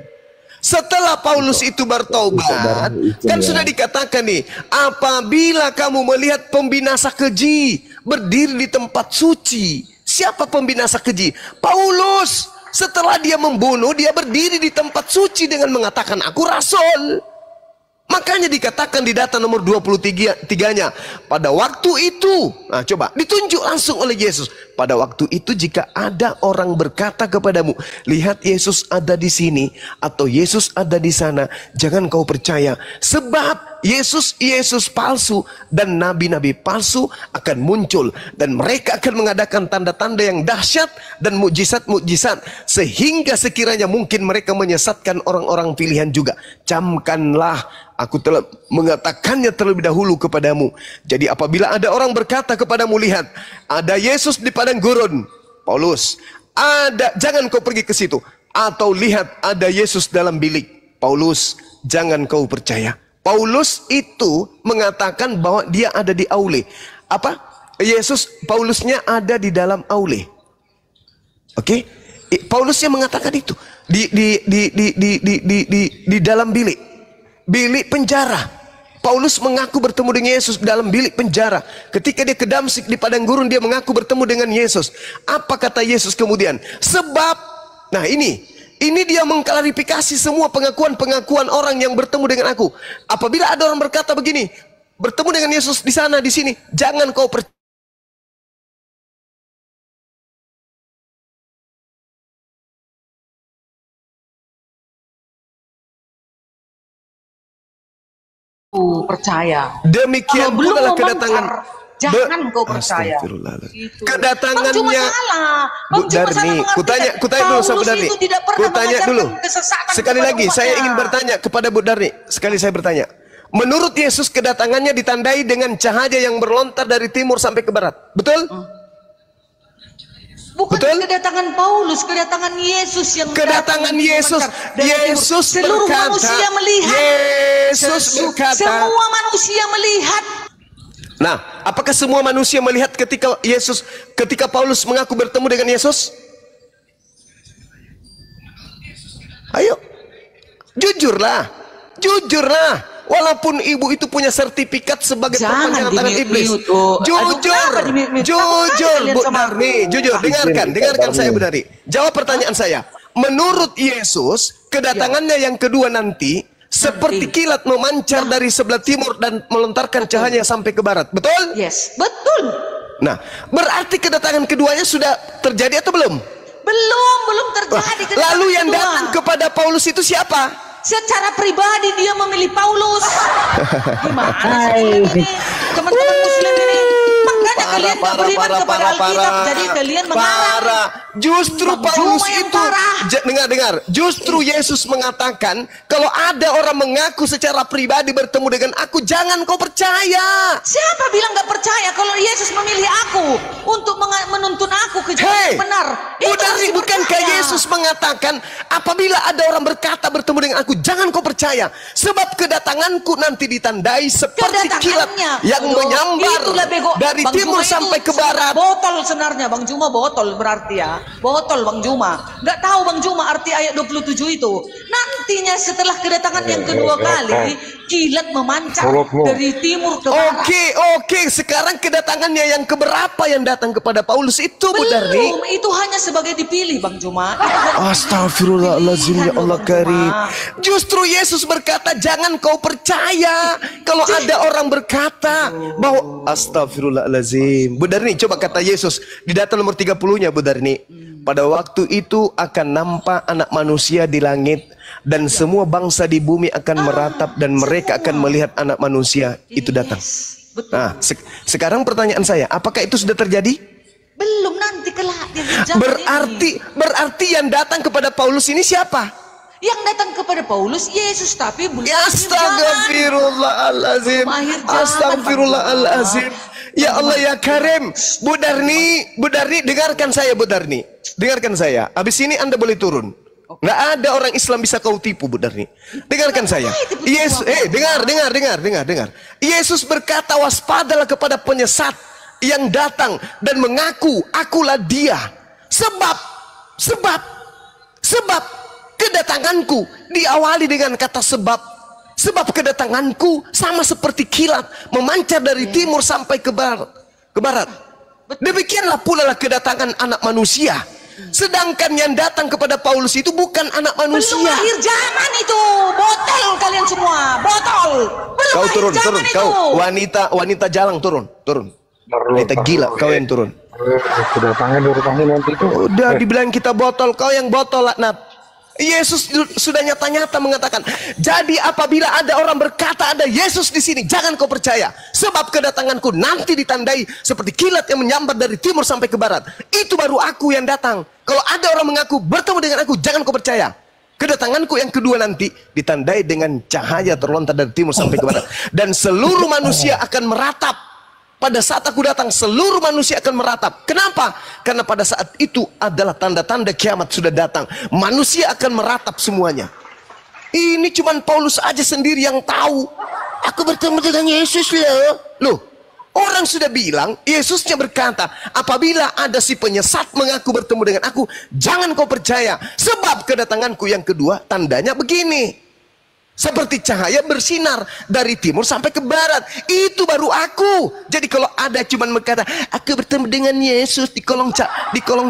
Setelah Paulus itu bertobat, kan sudah dikatakan nih, apabila kamu melihat pembinasa keji berdiri di tempat suci. Siapa pembinasa keji? Paulus. Setelah dia membunuh, dia berdiri di tempat suci dengan mengatakan, aku rasul. Makanya dikatakan di data nomor 23-nya, pada waktu itu, nah coba ditunjuk langsung oleh Yesus. Pada waktu itu jika ada orang berkata kepadamu, lihat Yesus ada di sini atau Yesus ada di sana, jangan kau percaya. Sebab Yesus palsu dan nabi-nabi palsu akan muncul, dan mereka akan mengadakan tanda-tanda yang dahsyat dan mukjizat-mukjizat, sehingga sekiranya mungkin mereka menyesatkan orang-orang pilihan juga. Camkanlah, aku telah mengatakannya terlebih dahulu kepadamu. Jadi apabila ada orang berkata kepadamu, lihat ada Yesus di padang gurun, Paulus, jangan kau pergi ke situ. Atau lihat ada Yesus dalam bilik, Paulus, jangan kau percaya. Paulus itu mengatakan bahwa dia ada di aule. Apa? Paulusnya ada di dalam aule. Oke? Paulusnya mengatakan itu di dalam bilik penjara. Paulus mengaku bertemu dengan Yesus dalam bilik penjara. Ketika dia ke Damsyik di padang gurun, dia mengaku bertemu dengan Yesus. Apa kata Yesus kemudian? Sebab, nah ini dia mengklarifikasi semua pengakuan-pengakuan orang yang bertemu dengan aku. Apabila ada orang berkata begini, bertemu dengan Yesus di sana, di sini, jangan kau percaya. Demikian pula kedatangan. Jangan kau percaya. Kedatangannya Bu Darni, kutanya dulu sama Bu Darni. Kutanya dulu. Sekali lagi saya ingin bertanya kepada Bu Darni. Sekali saya bertanya. Menurut Yesus kedatangannya ditandai dengan cahaya yang berlontar dari timur sampai ke barat. Betul? Bukan kedatangan Paulus, kedatangan Yesus yang kedatangan Yesus. Yesus seluruh berkata, manusia melihat. Yesus berkata, semua manusia melihat. Nah, apakah semua manusia melihat ketika Paulus mengaku bertemu dengan Yesus? Ayo, jujurlah, jujurlah. Walaupun ibu itu punya sertifikat sebagai perpanjangan tangan iblis. Jujur, Bu Darni, jujur. Dengarkan saya, Bu Darni. Jawab pertanyaan saya. Menurut Yesus, kedatangannya yang kedua nanti seperti kilat memancar dari sebelah timur dan melontarkan cahaya sampai ke barat. Betul? Yes, betul. Nah, berarti kedatangan keduanya sudah terjadi atau belum? Belum terjadi. Lalu yang datang kepada Paulus itu siapa? Secara pribadi dia memilih Paulus. Gimana sih ini? Teman-teman muslim ini. Makanya kalian gak beriman kepada Alkitab. Jadi kalian mengarang. Justru Paulus itu, dengar. Justru Yesus mengatakan, kalau ada orang mengaku secara pribadi bertemu dengan aku, jangan kau percaya. Siapa bilang gak percaya kalau Yesus memilih aku untuk menuntun aku ke jalan yang benar? Bukankah Yesus mengatakan, apabila ada orang berkata bertemu dengan aku, jangan kau percaya, sebab kedatanganku nanti ditandai seperti kilat yang menyambar dari timur sampai ke barat. Botol sebenarnya Bang Juma, botol berarti ya. Botol Bang Juma. Nggak tahu Bang Juma arti ayat 27 itu. Nantinya setelah kedatangan yang kedua kali, kilat memancar dari timur ke barat. Oke. Sekarang kedatangannya yang keberapa yang datang kepada Paulus itu, Bu Darni? Belum, itu hanya sebagai dipilih Bang Juma. Astagfirullahaladzim, ya Allah karim. Justru Yesus berkata, jangan kau percaya kalau ada orang berkata bahwa astagfirullahaladzim. Bu Darni, coba kata Yesus di data nomor 30-nya, Bu Darni. Pada waktu itu akan nampak anak manusia di langit, dan semua bangsa di bumi akan meratap, dan mereka akan melihat anak manusia itu datang. Betul. Nah, sekarang pertanyaan saya, apakah itu sudah terjadi? Belum, nanti kelak dia berarti yang datang kepada Paulus ini siapa? Yang datang kepada Paulus Yesus, tapi belum. Astagfirullahaladzim. Astagfirullahaladzim. Ya Allah ya Karim. Bu Darni, dengarkan saya, Bu Darni. Dengarkan saya. Habis ini Anda boleh turun. Nggak ada orang Islam bisa kau tipu, Bu Darni. Dengarkan saya. Yesus, dengar. Yesus berkata, waspadalah kepada penyesat yang datang dan mengaku akulah dia. Sebab kedatanganku diawali dengan kata sebab. Sebab kedatanganku sama seperti kilat memancar dari timur sampai ke barat. Demikianlah pula kedatangan anak manusia. Sedangkan yang datang kepada Paulus itu bukan anak manusia. Belum akhir zaman itu. Botol kalian semua. Botol. Belum kau turun. Itu. Kau wanita jalang turun. Wanita gila, kau yang turun. Kedatangan nanti itu. Udah dibilang kita botol, kau yang botol, laknat. Yesus sudah nyata-nyata mengatakan, jadi apabila ada orang berkata ada Yesus di sini, jangan kau percaya, sebab kedatanganku nanti ditandai seperti kilat yang menyambar dari timur sampai ke barat. Itu baru aku yang datang. Kalau ada orang mengaku bertemu dengan aku, jangan kau percaya. Kedatanganku yang kedua nanti ditandai dengan cahaya terlontar dari timur sampai ke barat, dan seluruh manusia akan meratap. Pada saat aku datang, seluruh manusia akan meratap. Kenapa? Karena pada saat itu adalah tanda-tanda kiamat sudah datang. Manusia akan meratap semuanya. Ini cuman Paulus aja sendiri yang tahu. Aku bertemu dengan Yesus loh. Orang sudah bilang, Yesusnya berkata, apabila ada si penyesat mengaku bertemu dengan aku, jangan kau percaya. Sebab kedatanganku yang kedua, tandanya begini. Seperti cahaya bersinar dari timur sampai ke barat. Itu baru aku. Jadi kalau ada cuman berkata, aku bertemu dengan Yesus di kolong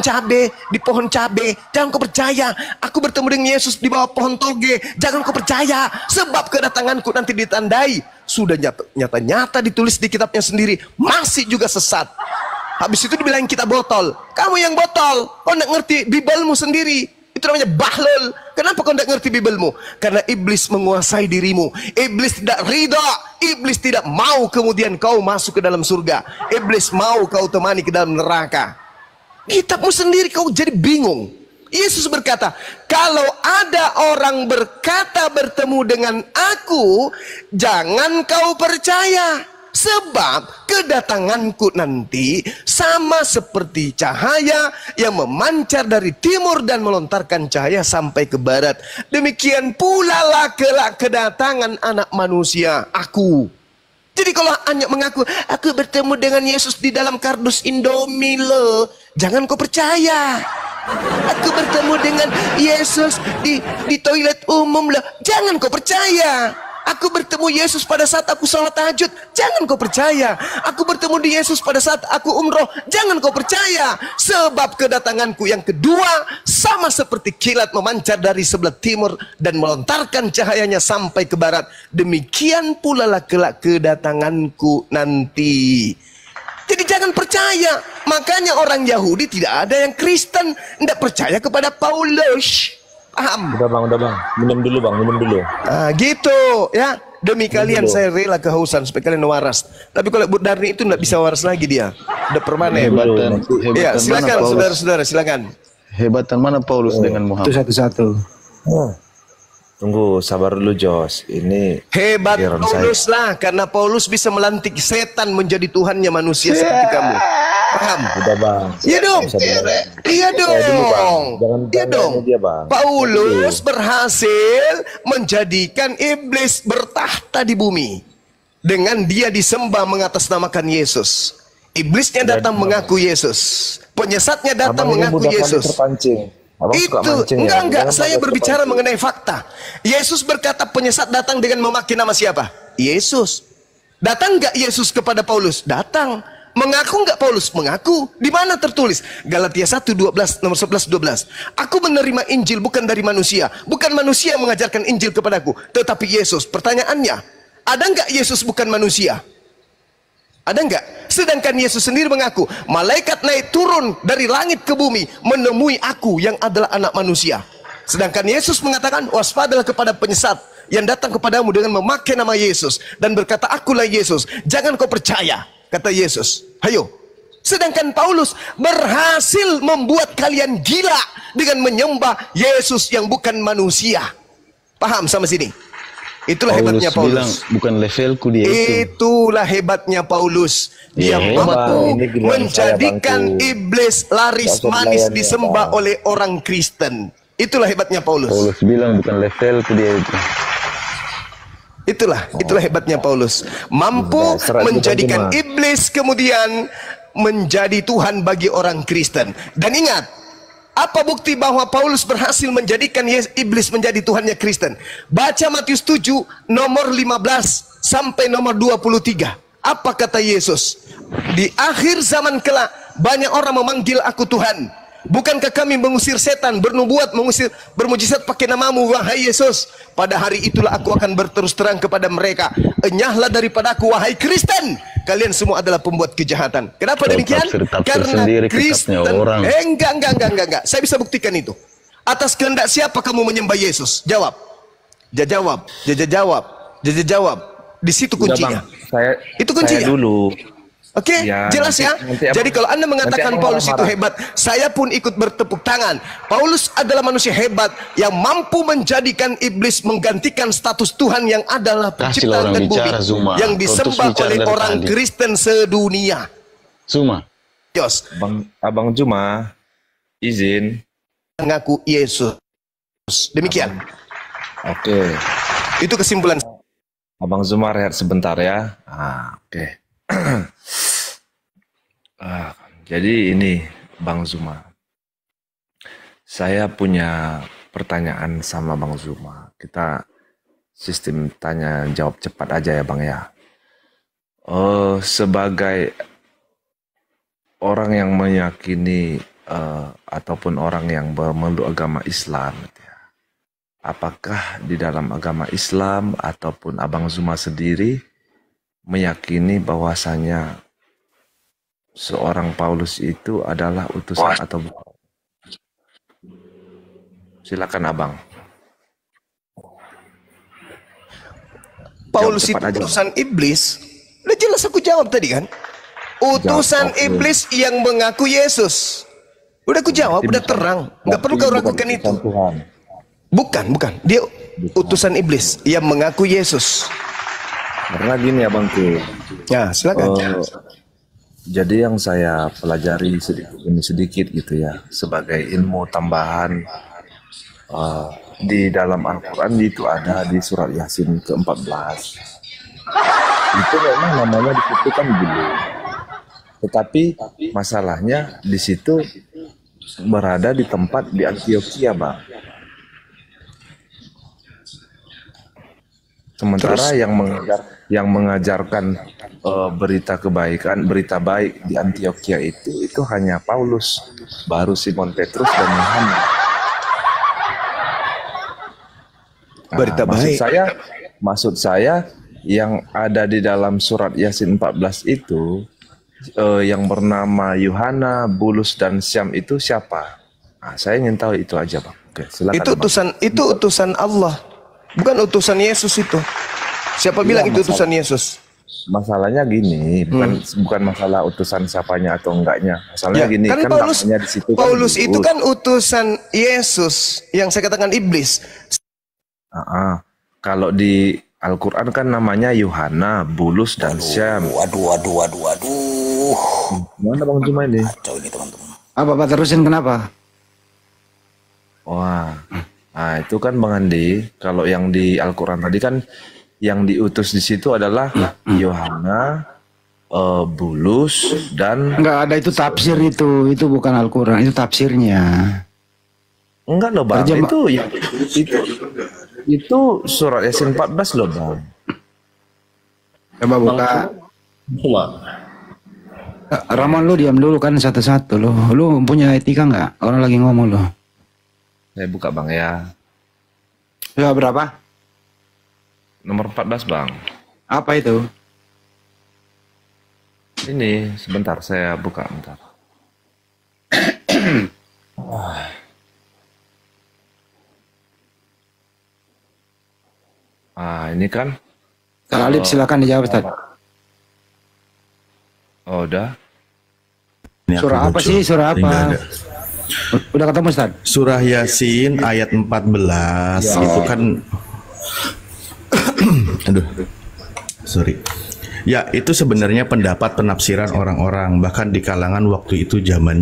cabe, di pohon cabe, jangan kau percaya. Aku bertemu dengan Yesus di bawah pohon toge, jangan kau percaya. Sebab kedatanganku nanti ditandai. Sudah nyata-nyata ditulis di kitabnya sendiri, masih juga sesat. Habis itu dibilang kita botol. Kamu yang botol, kau nggak ngerti Bibelmu sendiri. Itu namanya bahlul. Kenapa kau tidak ngerti Bibelmu? Karena iblis menguasai dirimu. Iblis tidak ridha. Iblis tidak mau kemudian kau masuk ke dalam surga. Iblis mau kau temani ke dalam neraka. Kitabmu sendiri kau jadi bingung. Yesus berkata, kalau ada orang berkata bertemu dengan aku, jangan kau percaya. Sebab kedatanganku nanti sama seperti cahaya yang memancar dari timur dan melontarkan cahaya sampai ke barat. Demikian pula lah kelak kedatangan anak manusia, aku. Jadi kalau hanya mengaku, aku bertemu dengan Yesus di dalam kardus Indomie loh, jangan kau percaya. Aku bertemu dengan Yesus di toilet umum loh, jangan kau percaya. Aku bertemu Yesus pada saat aku sholat tahajud, jangan kau percaya. Aku bertemu di Yesus pada saat aku umroh, jangan kau percaya. Sebab kedatanganku yang kedua sama seperti kilat memancar dari sebelah timur dan melontarkan cahayanya sampai ke barat. Demikian pula lah kelak kedatanganku nanti. Jadi jangan percaya. Makanya orang Yahudi tidak ada yang Kristen tidak percaya kepada Paulus. Paham? Udah bang, minum dulu. Ah, gitu ya. Demi kalian saya rela kehausan supaya kalian waras. Tapi kalau Bu Darni itu tidak bisa waras lagi dia. Udah permanen. Ya, silakan saudara-saudara, silakan. Hebatan mana Paulus dengan Muhammad? Itu satu-satu. Tunggu, sabar dulu Jos. Ini Hebat Paulus lah, karena Paulus bisa melantik setan menjadi Tuhannya manusia seperti kamu. Paham? udah bang. Iya dong. Iya dong. Iya dong. Dia, bang. Paulus berhasil menjadikan iblis bertahta di bumi dengan dia disembah mengatasnamakan Yesus. Iblisnya datang mengaku Yesus. Penyesatnya datang mengaku Yesus. Itu enggak, saya berbicara mengenai fakta. Yesus berkata penyesat datang dengan memakai nama siapa? Yesus. Datang enggak Yesus kepada Paulus? Datang. Mengaku enggak Paulus? Mengaku. Di mana tertulis? Galatia 1:12, nomor 11-12. Aku menerima Injil bukan dari manusia. Bukan manusia yang mengajarkan Injil kepadaku, tetapi Yesus. Pertanyaannya, ada enggak Yesus bukan manusia? Ada enggak? Sedangkan Yesus sendiri mengaku, malaikat naik turun dari langit ke bumi menemui aku yang adalah anak manusia. Sedangkan Yesus mengatakan, waspadalah kepada penyesat yang datang kepadamu dengan memakai nama Yesus dan berkata, akulah Yesus. Jangan kau percaya, kata Yesus. Hayo. Sedangkan Paulus berhasil membuat kalian gila dengan menyembah Yesus yang bukan manusia. Paham sama sini? Itulah hebatnya Paulus. Bilang, bukan levelku dia itu. Itulah hebatnya Paulus. Dia mampu menjadikan iblis laris manis disembah oleh orang Kristen. Itulah hebatnya Paulus. Paulus bilang bukan levelku dia itu. Itulah hebatnya Paulus. Mampu menjadikan iblis kemudian menjadi Tuhan bagi orang Kristen. Dan ingat, apa bukti bahwa Paulus berhasil menjadikan iblis menjadi Tuhannya Kristen? Baca Matius 7 nomor 15 sampai nomor 23. Apa kata Yesus? Di akhir zaman kelak banyak orang memanggil aku Tuhan. Bukankah kami mengusir setan, bernubuat, bermujizat pakai namamu, wahai Yesus? Pada hari itulah aku akan berterus terang kepada mereka, enyahlah daripada aku, wahai Kristen. Kalian semua adalah pembuat kejahatan. Kenapa demikian? Karena Kristen. Enggak. Saya bisa buktikan itu. Atas kehendak siapa kamu menyembah Yesus? Jawab. Jawab. Di situ kuncinya. Itu kuncinya. Dulu. Oke, ya, jelas ya. Jadi kalau Anda mengatakan Paulus itu hebat, saya pun ikut bertepuk tangan. Paulus adalah manusia hebat yang mampu menjadikan iblis menggantikan status Tuhan yang adalah pencipta dan bumi, yang disembah oleh orang Kristen sedunia. Zuma. Yos. Abang Juma, izin. Mengaku Yesus. Demikian. Oke. Itu kesimpulan. Abang Zuma rehat sebentar ya. Oke. Jadi ini Bang Zuma, saya punya pertanyaan sama Bang Zuma. Kita sistem tanya jawab cepat aja ya Bang ya. Sebagai orang yang meyakini ataupun orang yang bermeluk agama Islam, apakah di dalam agama Islam ataupun Abang Zuma sendiri meyakini bahwasanya seorang Paulus itu adalah utusan atau bukan? Silakan Abang. Paulus itu utusan iblis. Udah jelas aku jawab tadi kan. Utusan iblis yang mengaku Yesus. Udah aku jawab, udah terang. Nggak perlu kau ragukan itu. Bukan. Dia utusan iblis yang mengaku Yesus. Karena gini Abangku. Ya, silakan. Jadi yang saya pelajari sedikit gitu ya, sebagai ilmu tambahan di dalam Al-Quran itu ada di surat Yasin ke-14. Itu memang namanya di situ kan dulu. Tetapi masalahnya di situ berada di tempat di Antioquia, Bang. Sementara yang mengajarkan berita kebaikan, berita baik di Antioquia itu hanya Paulus, baru Simon Petrus dan Yohanes. Berita baik. Maksud saya yang ada di dalam surat Yasin 14 itu yang bernama Yohana, Bulus dan Syam itu siapa? Nah, saya ingin tahu itu aja, Bang. Oke, silakan. Itu utusan Allah. Bukan utusan Yesus itu. Siapa bilang itu utusan Yesus? Masalahnya gini, bukan masalah utusan siapanya atau enggaknya. Masalahnya gini, kan Paulus, namanya di situ Paulus kan itu kan utusan Yesus yang saya katakan iblis. Kalau di Al-Quran kan namanya Yohana, Bulus dan Syam. Waduh. Mana Bang Juma ini? Kacau ini teman-teman. Apa Pak terusin kenapa? Wah, nah itu kan Bang Andi, kalau yang di Al-Quran tadi kan yang diutus di situ adalah Yohana, Bulus dan Enggak ada, itu tafsir itu bukan Al-Quran, itu tafsirnya. enggak loh Bang, itu surat Yasin 14 loh Bang. Coba buka. Ramon, lu diam dulu kan satu-satu lo. Lu punya etika nggak? Orang lagi ngomong lo. Saya buka Bang ya. Ya berapa? Nomor 14 Bang. Apa itu? Ini sebentar saya buka bentar. Ini kan. Alif silakan dijawab Ustaz. Oh, udah. Surah apa sih? Surah apa? Udah ketemu Ustaz? Surah Yasin ayat 14 itu kan aduh. Sorry. Ya, itu sebenarnya pendapat penafsiran orang-orang, bahkan di kalangan waktu itu zaman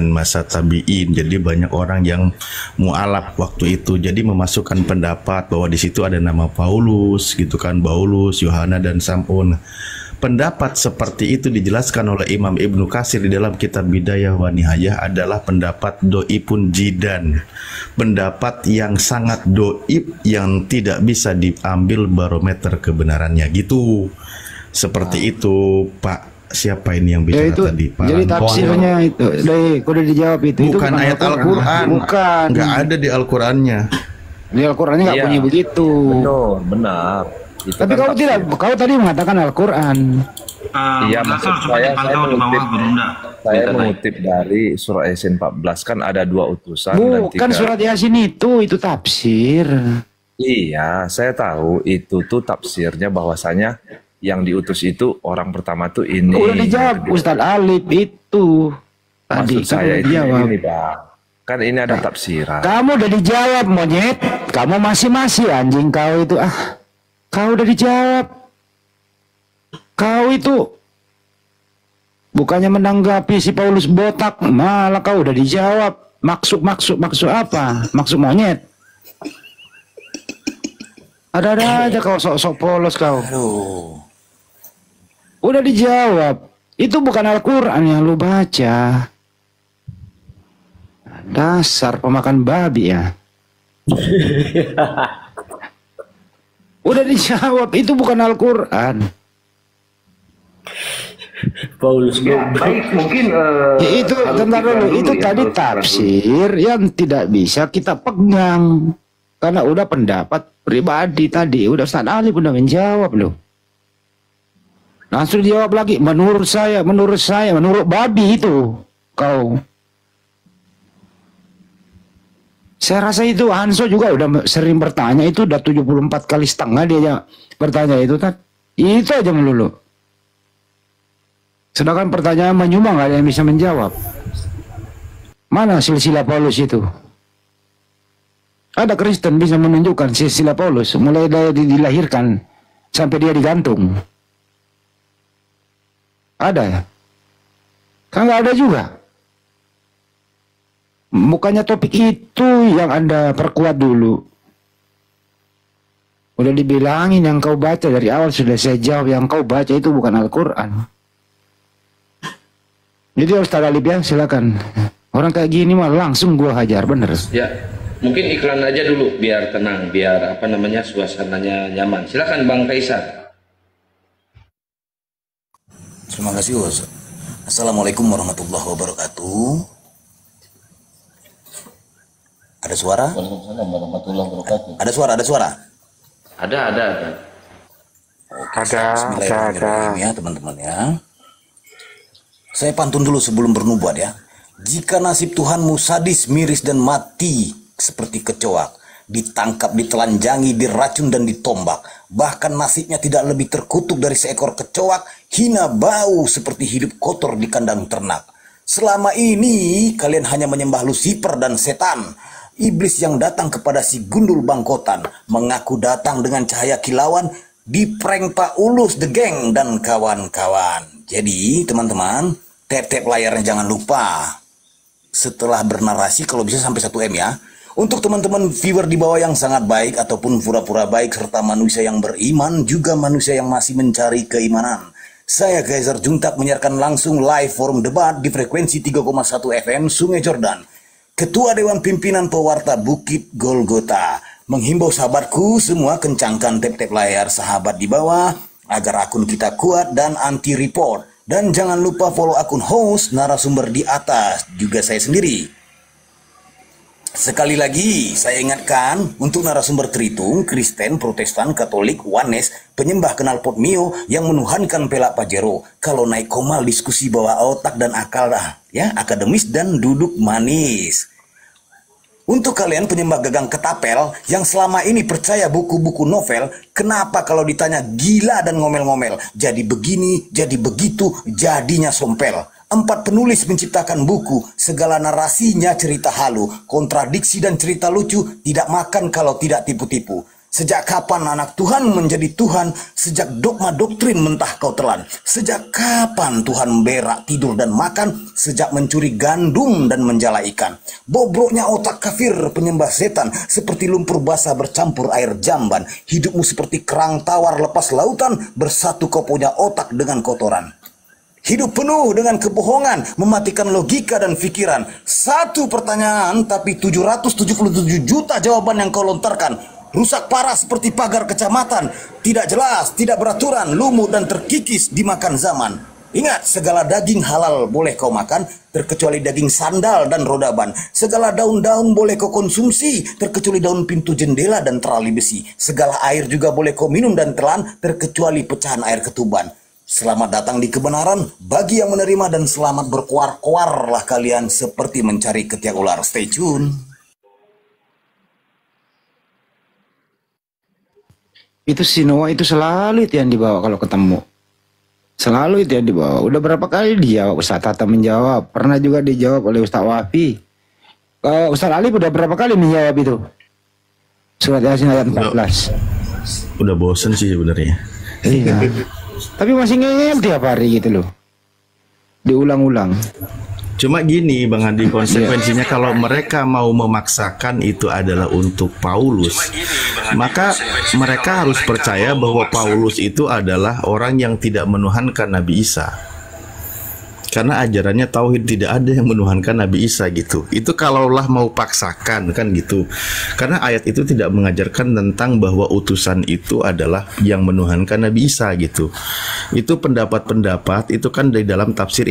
masa tabi'in. Jadi banyak orang yang mu'alaf waktu itu. Jadi memasukkan pendapat bahwa di situ ada nama Paulus gitu kan, Paulus, Yohana dan Sam'un. Pendapat seperti itu dijelaskan oleh Imam Ibnu Katsir di dalam kitab Bidayah wa Nihayah adalah pendapat do'ipun jidan. Pendapat yang sangat do'ib yang tidak bisa diambil barometer kebenarannya gitu. Seperti itu Pak, siapa ini yang bicara itu, tadi Pak? Jadi tafsirnya itu, udah dijawab itu. Bukan itu ayat Al-Quran. Bukan. Nggak ada di Al-Qurannya. Di Al-Qurannya nggak bunyi begitu. Benar. Itu tapi kan kau tadi mengatakan Al-Quran. Iya, maksud saya mengutip dari surah Yasin 14 kan ada 2 utusan. Bukan surat Yasin itu tafsir. Iya, saya tahu itu tuh tafsirnya bahwasanya yang diutus itu orang pertama tuh ini. Udah dijawab Ustaz Alif itu. Tadi maksud saya itu ini Bang. Kan ini ada tafsiran. Kamu udah dijawab monyet. Kamu masih anjing kau itu Kau udah dijawab. Kau itu bukannya menanggapi si Paulus botak, malah kau udah dijawab. Maksud apa? Maksud monyet. Ada aja kau sok-sok polos kau. Udah dijawab. Itu bukan Al-Quran yang lu baca. Dasar pemakan babi ya. Udah dijawab, itu bukan Al-Quran. Paulus baik mungkin itu tentang dulu, itu tadi tafsir yang tidak bisa kita pegang karena udah pendapat pribadi tadi. Udah Ustaz Ali udah menjawab loh. Langsung dijawab lagi, menurut saya, menurut babi itu kau. Saya rasa itu Hanso juga udah sering bertanya, itu udah 74 kali setengah dia bertanya itu kan. Itu aja melulu. Sedangkan pertanyaan menyumbang nggak ada yang bisa menjawab. Mana silsilah Paulus itu? Ada Kristen bisa menunjukkan silsilah Paulus mulai dari dilahirkan sampai dia digantung. Ada ya? Kan nggak ada juga. Bukannya topik itu yang Anda perkuat dulu. Udah dibilangin yang kau baca dari awal, sudah saya jawab, yang kau baca itu bukan Al-Quran. Jadi Ustaz Alif ya, silakan. Orang kayak gini mah langsung gua hajar, bener. Ya, mungkin iklan aja dulu biar tenang, biar suasananya nyaman. Silakan Bang Kaisar. Terima kasih Ustaz. Assalamualaikum warahmatullahi wabarakatuh. Ada suara? Waalaikumsalam warahmatullahi wabarakatuh. Ada suara, ada suara. Ada. Oke, bismillahirrahmanirrahim ya teman-teman ya. Saya pantun dulu sebelum bernubuat ya. Jika nasib Tuhanmu sadis, miris dan mati seperti kecoak, ditangkap, ditelanjangi, diracun dan ditombak, bahkan nasibnya tidak lebih terkutuk dari seekor kecoak, hina bau seperti hidup kotor di kandang ternak. Selama ini kalian hanya menyembah Lucifer dan setan, iblis yang datang kepada si gundul bangkotan, mengaku datang dengan cahaya kilauan, diprank Pak Ulus, The Gang dan kawan-kawan. Jadi teman-teman, tap-tap layarnya jangan lupa. Setelah bernarasi kalau bisa sampai 1 M ya. Untuk teman-teman viewer di bawah yang sangat baik ataupun pura-pura baik, serta manusia yang beriman, juga manusia yang masih mencari keimanan, saya Kaisar Juntak menyiarkan langsung live forum debat di frekuensi 3,1 FM Sungai Jordan. Ketua Dewan Pimpinan Pewarta Bukit Golgota menghimbau sahabatku semua kencangkan tap-tap layar sahabat di bawah agar akun kita kuat dan anti report. Dan jangan lupa follow akun host narasumber di atas, juga saya sendiri. Sekali lagi saya ingatkan untuk narasumber Tritung, Kristen, Protestan, Katolik, Wanes, penyembah knalpot Mio yang menuhankan pelak Pajero. Kalau naik komal diskusi bawa otak dan akal ya, akademis dan duduk manis. Untuk kalian penyembah gagang ketapel yang selama ini percaya buku-buku novel, kenapa kalau ditanya gila dan ngomel-ngomel? Jadi begini, jadi begitu, jadinya sompel. 4 penulis menciptakan buku, segala narasinya cerita halu, kontradiksi dan cerita lucu, tidak makan kalau tidak tipu-tipu. Sejak kapan anak Tuhan menjadi Tuhan? Sejak dogma doktrin mentah kau telan. Sejak kapan Tuhan berak, tidur dan makan? Sejak mencuri gandum dan menjala ikan. Bobroknya otak kafir penyembah setan, seperti lumpur basah bercampur air jamban. Hidupmu seperti kerang tawar lepas lautan, bersatu kau punya otak dengan kotoran. Hidup penuh dengan kebohongan, mematikan logika dan pikiran. Satu pertanyaan tapi 777 juta jawaban yang kau lontarkan. Rusak parah seperti pagar kecamatan, tidak jelas, tidak beraturan, lumut dan terkikis dimakan zaman. Ingat, segala daging halal boleh kau makan, terkecuali daging sandal dan roda ban. Segala daun-daun boleh kau konsumsi, terkecuali daun pintu jendela dan terali besi. Segala air juga boleh kau minum dan telan, terkecuali pecahan air ketuban. Selamat datang di kebenaran bagi yang menerima, dan selamat berkuar-kuarlah kalian seperti mencari ketiak ular. Stay tune. Itu si Noah itu selalu itu yang dibawa kalau ketemu. Selalu itu yang dibawa. Udah berapa kali dijawab, Ustaz Tata menjawab. Pernah juga dijawab oleh Ustaz Wafi. Ustaz Ali udah berapa kali menjawab itu? Surat Yasin ayat 14. Udah bosen sih sebenarnya. Iya. Tapi masih ngeyel tiap hari gitu loh. Diulang-ulang. Cuma gini Bang Andi, konsekuensinya kalau mereka mau memaksakan itu adalah untuk Paulus, maka mereka harus percaya bahwa Paulus itu adalah orang yang tidak menuhankan Nabi Isa. Karena ajarannya tauhid, tidak ada yang menuhankan Nabi Isa gitu. Itu kalaulah mau paksakan kan gitu. Karena ayat itu tidak mengajarkan tentang bahwa utusan itu adalah yang menuhankan Nabi Isa gitu. Itu pendapat-pendapat itu kan dari dalam tafsir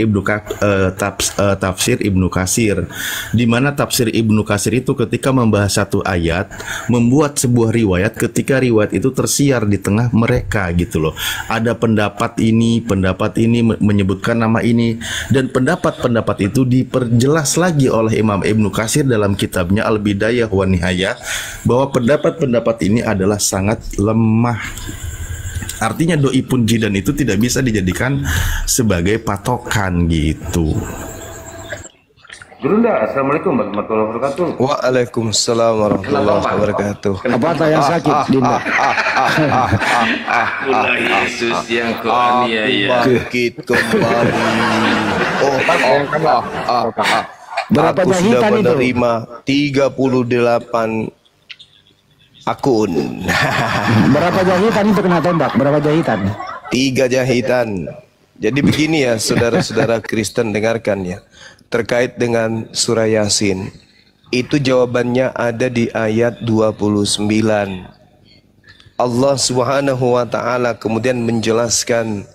tafsir Ibnu Katsir. Di mana tafsir Ibnu Katsir itu ketika membahas satu ayat membuat sebuah riwayat, ketika riwayat itu tersiar di tengah mereka gitu loh. Ada pendapat ini menyebutkan nama ini. Dan pendapat-pendapat itu diperjelas lagi oleh Imam Ibnu Katsir dalam kitabnya Al-Bidayah wa Nihayah, bahwa pendapat-pendapat ini adalah sangat lemah. Artinya doi pun jidan itu tidak bisa dijadikan sebagai patokan gitu. Gurunda, assalamualaikum warahmatullahi wabarakatuh. Waalaikumsalam warahmatullahi wabarakatuh. Apa yang sakit, Dinda? Akulah Yesus yang kau aniaya. Bangkit kembali. Berapa aku sudah jahitan itu? menerima 38 akun. Berapa jahitan itu kena tembak? Berapa jahitan? 3 jahitan. Jadi begini ya, saudara-saudara Kristen, dengarkan ya. Terkait dengan surah Yasin, itu jawabannya ada di ayat 29. Allah Subhanahu wa taala kemudian menjelaskan,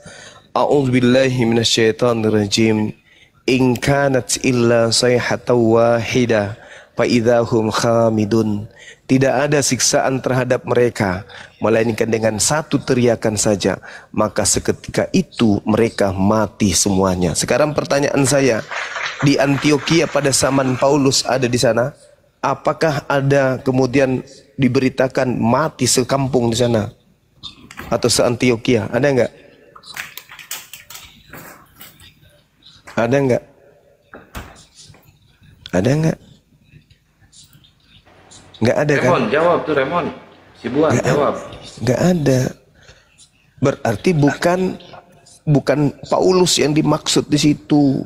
A'udzubillahi minasyaitonirrajim. In kanat illa sayhatan wahidah fa idzahum khamidun. Tidak ada siksaan terhadap mereka melainkan dengan satu teriakan saja, maka seketika itu mereka mati semuanya. Sekarang pertanyaan saya, di Antioquia pada zaman Paulus ada di sana, apakah ada kemudian diberitakan mati sekampung di sana atau se-Antioquia? Ada enggak? Ada enggak? Ada enggak? Enggak ada kan? Remon, jawab tuh Remon. Si Buan jawab. Enggak ada. Berarti bukan Paulus yang dimaksud di situ.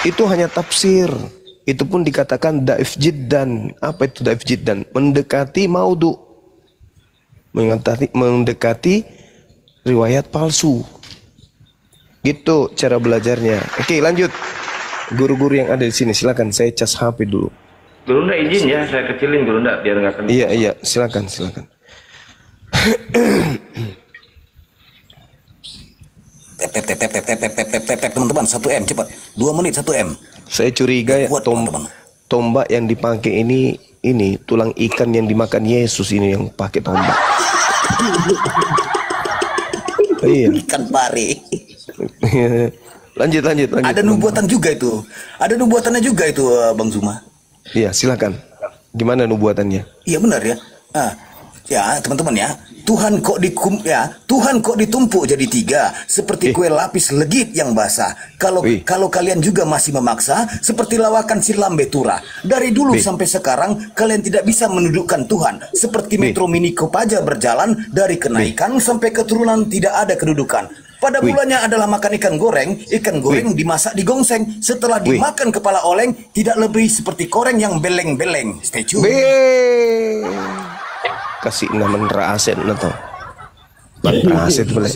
Itu hanya tafsir. Itu pun dikatakan daif jiddan. Apa itu daif jiddan? Mendekati maudu. Mendekati riwayat palsu. Gitu cara belajarnya. Oke, lanjut. Guru-guru yang ada di sini, silakan, saya cas HP dulu. Guru ndak izin ya, saya kecilin Guru ndak biar nggak kena. Iya, silakan. Teman-teman, 1M cepat. 2 menit 1M. Saya curiga ya, tombak yang dipakai ini tulang ikan yang dimakan Yesus ini yang pakai tombak. Iya. Ikan pari. Lanjut. Ada nubuatan juga itu. Ada nubuatannya juga itu, Bang Zuma. Iya, silakan. Gimana nubuatannya? Iya benar ya. Ya teman-teman ya. Tuhan kok ditumpuk jadi 3 seperti kue lapis legit yang basah. Kalau kalian juga masih memaksa seperti lawakan si lambe tura. Dari dulu sampai sekarang kalian tidak bisa menundukkan Tuhan. Seperti Metro Mini Kopaja berjalan dari kenaikan sampai keturunan tidak ada kedudukan. Pada bulannya adalah makan ikan goreng dimasak di gongseng. Setelah dimakan kepala oleng, tidak lebih seperti koreng yang beleng-beleng. Stay tune. Kasih nama rahasia atau rahasia boleh.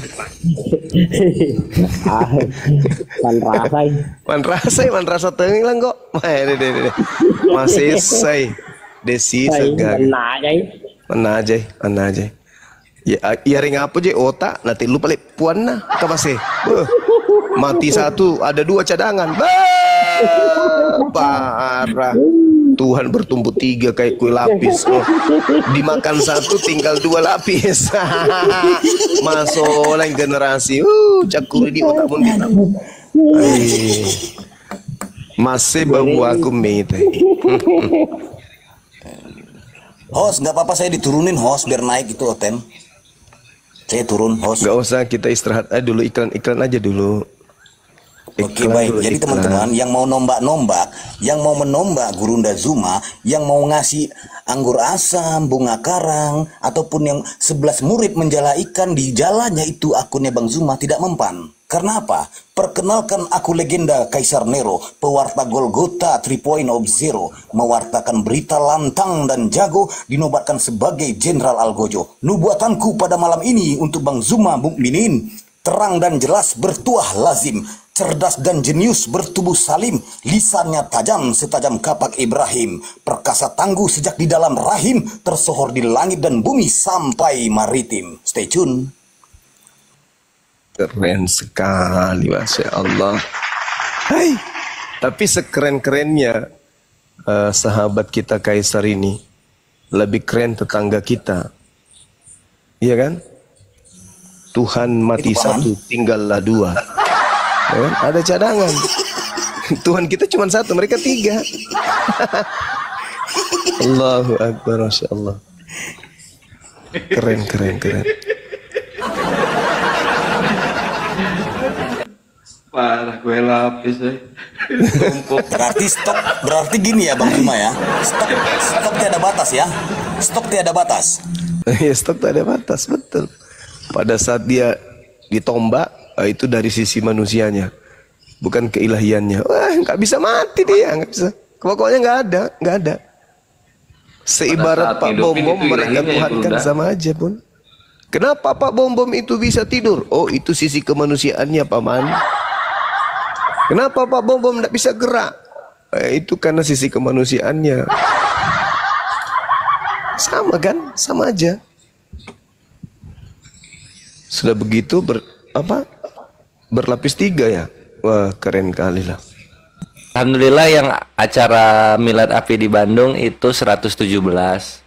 Man rasa tengi lah kok. Masih say desi segar. Mana aja. Ya ring apa je otak nanti lu balik puan nah ke masih mati 1 ada 2 cadangan parah. Tuhan bertumpuk 3 kayak kue lapis. Dimakan 1 tinggal 2 lapis. Masuk lain generasi cakuri di otak pun kita masih bau aku mete. Host, nggak apa-apa saya diturunin host biar naik itu Oten. Saya turun host. Nggak usah, kita istirahat aja dulu, iklan aja dulu. Oke baik, jadi teman-teman yang mau nombak-nombak, yang mau menombak Gurunda Zuma, yang mau ngasih anggur asam, bunga karang, ataupun yang 11 murid menjala ikan di jalannya itu akunnya Bang Zuma tidak mempan. Karena apa? Perkenalkan aku legenda Kaisar Nero, pewarta Golgota 3.0, mewartakan berita lantang dan jago, dinobatkan sebagai Jenderal Algojo. Nubuatanku pada malam ini untuk Bang Zuma Mukminin, terang dan jelas bertuah lazim, cerdas dan jenius bertubuh salim, lisannya tajam setajam kapak Ibrahim, perkasa tangguh sejak di dalam rahim, tersohor di langit dan bumi sampai maritim. Stay tune. Keren sekali, Masya Allah. Hai, tapi sekeren-kerennya sahabat kita Kaisar ini, lebih keren tetangga kita. Iya kan? Tuhan mati 1, tinggallah 2. Ya kan? Ada cadangan. Tuhan kita cuma 1, mereka 3. Allahu Akbar, Masya Allah. Keren. Parah gue lapis Berarti gini ya Bang Zuma ya. Stok tiada batas ya. Stok tiada batas. Ya, stok tiada batas, betul. Pada saat dia ditombak, itu dari sisi manusianya, bukan keilahiannya. Wah, nggak bisa mati dia, nggak bisa. Pokoknya nggak ada. Seibarat Pak Bom Bom mereka Tuhankan sama aja pun. Kenapa Pak Bom Bom itu bisa tidur? Oh, itu sisi kemanusiaannya Paman. Kenapa Pak Bom Bom tidak bisa gerak? Itu karena sisi kemanusiaannya. Sama kan? Sama aja. Sudah begitu berlapis 3 ya. Wah, keren kali lah. Alhamdulillah yang acara Milad Api di Bandung itu 117.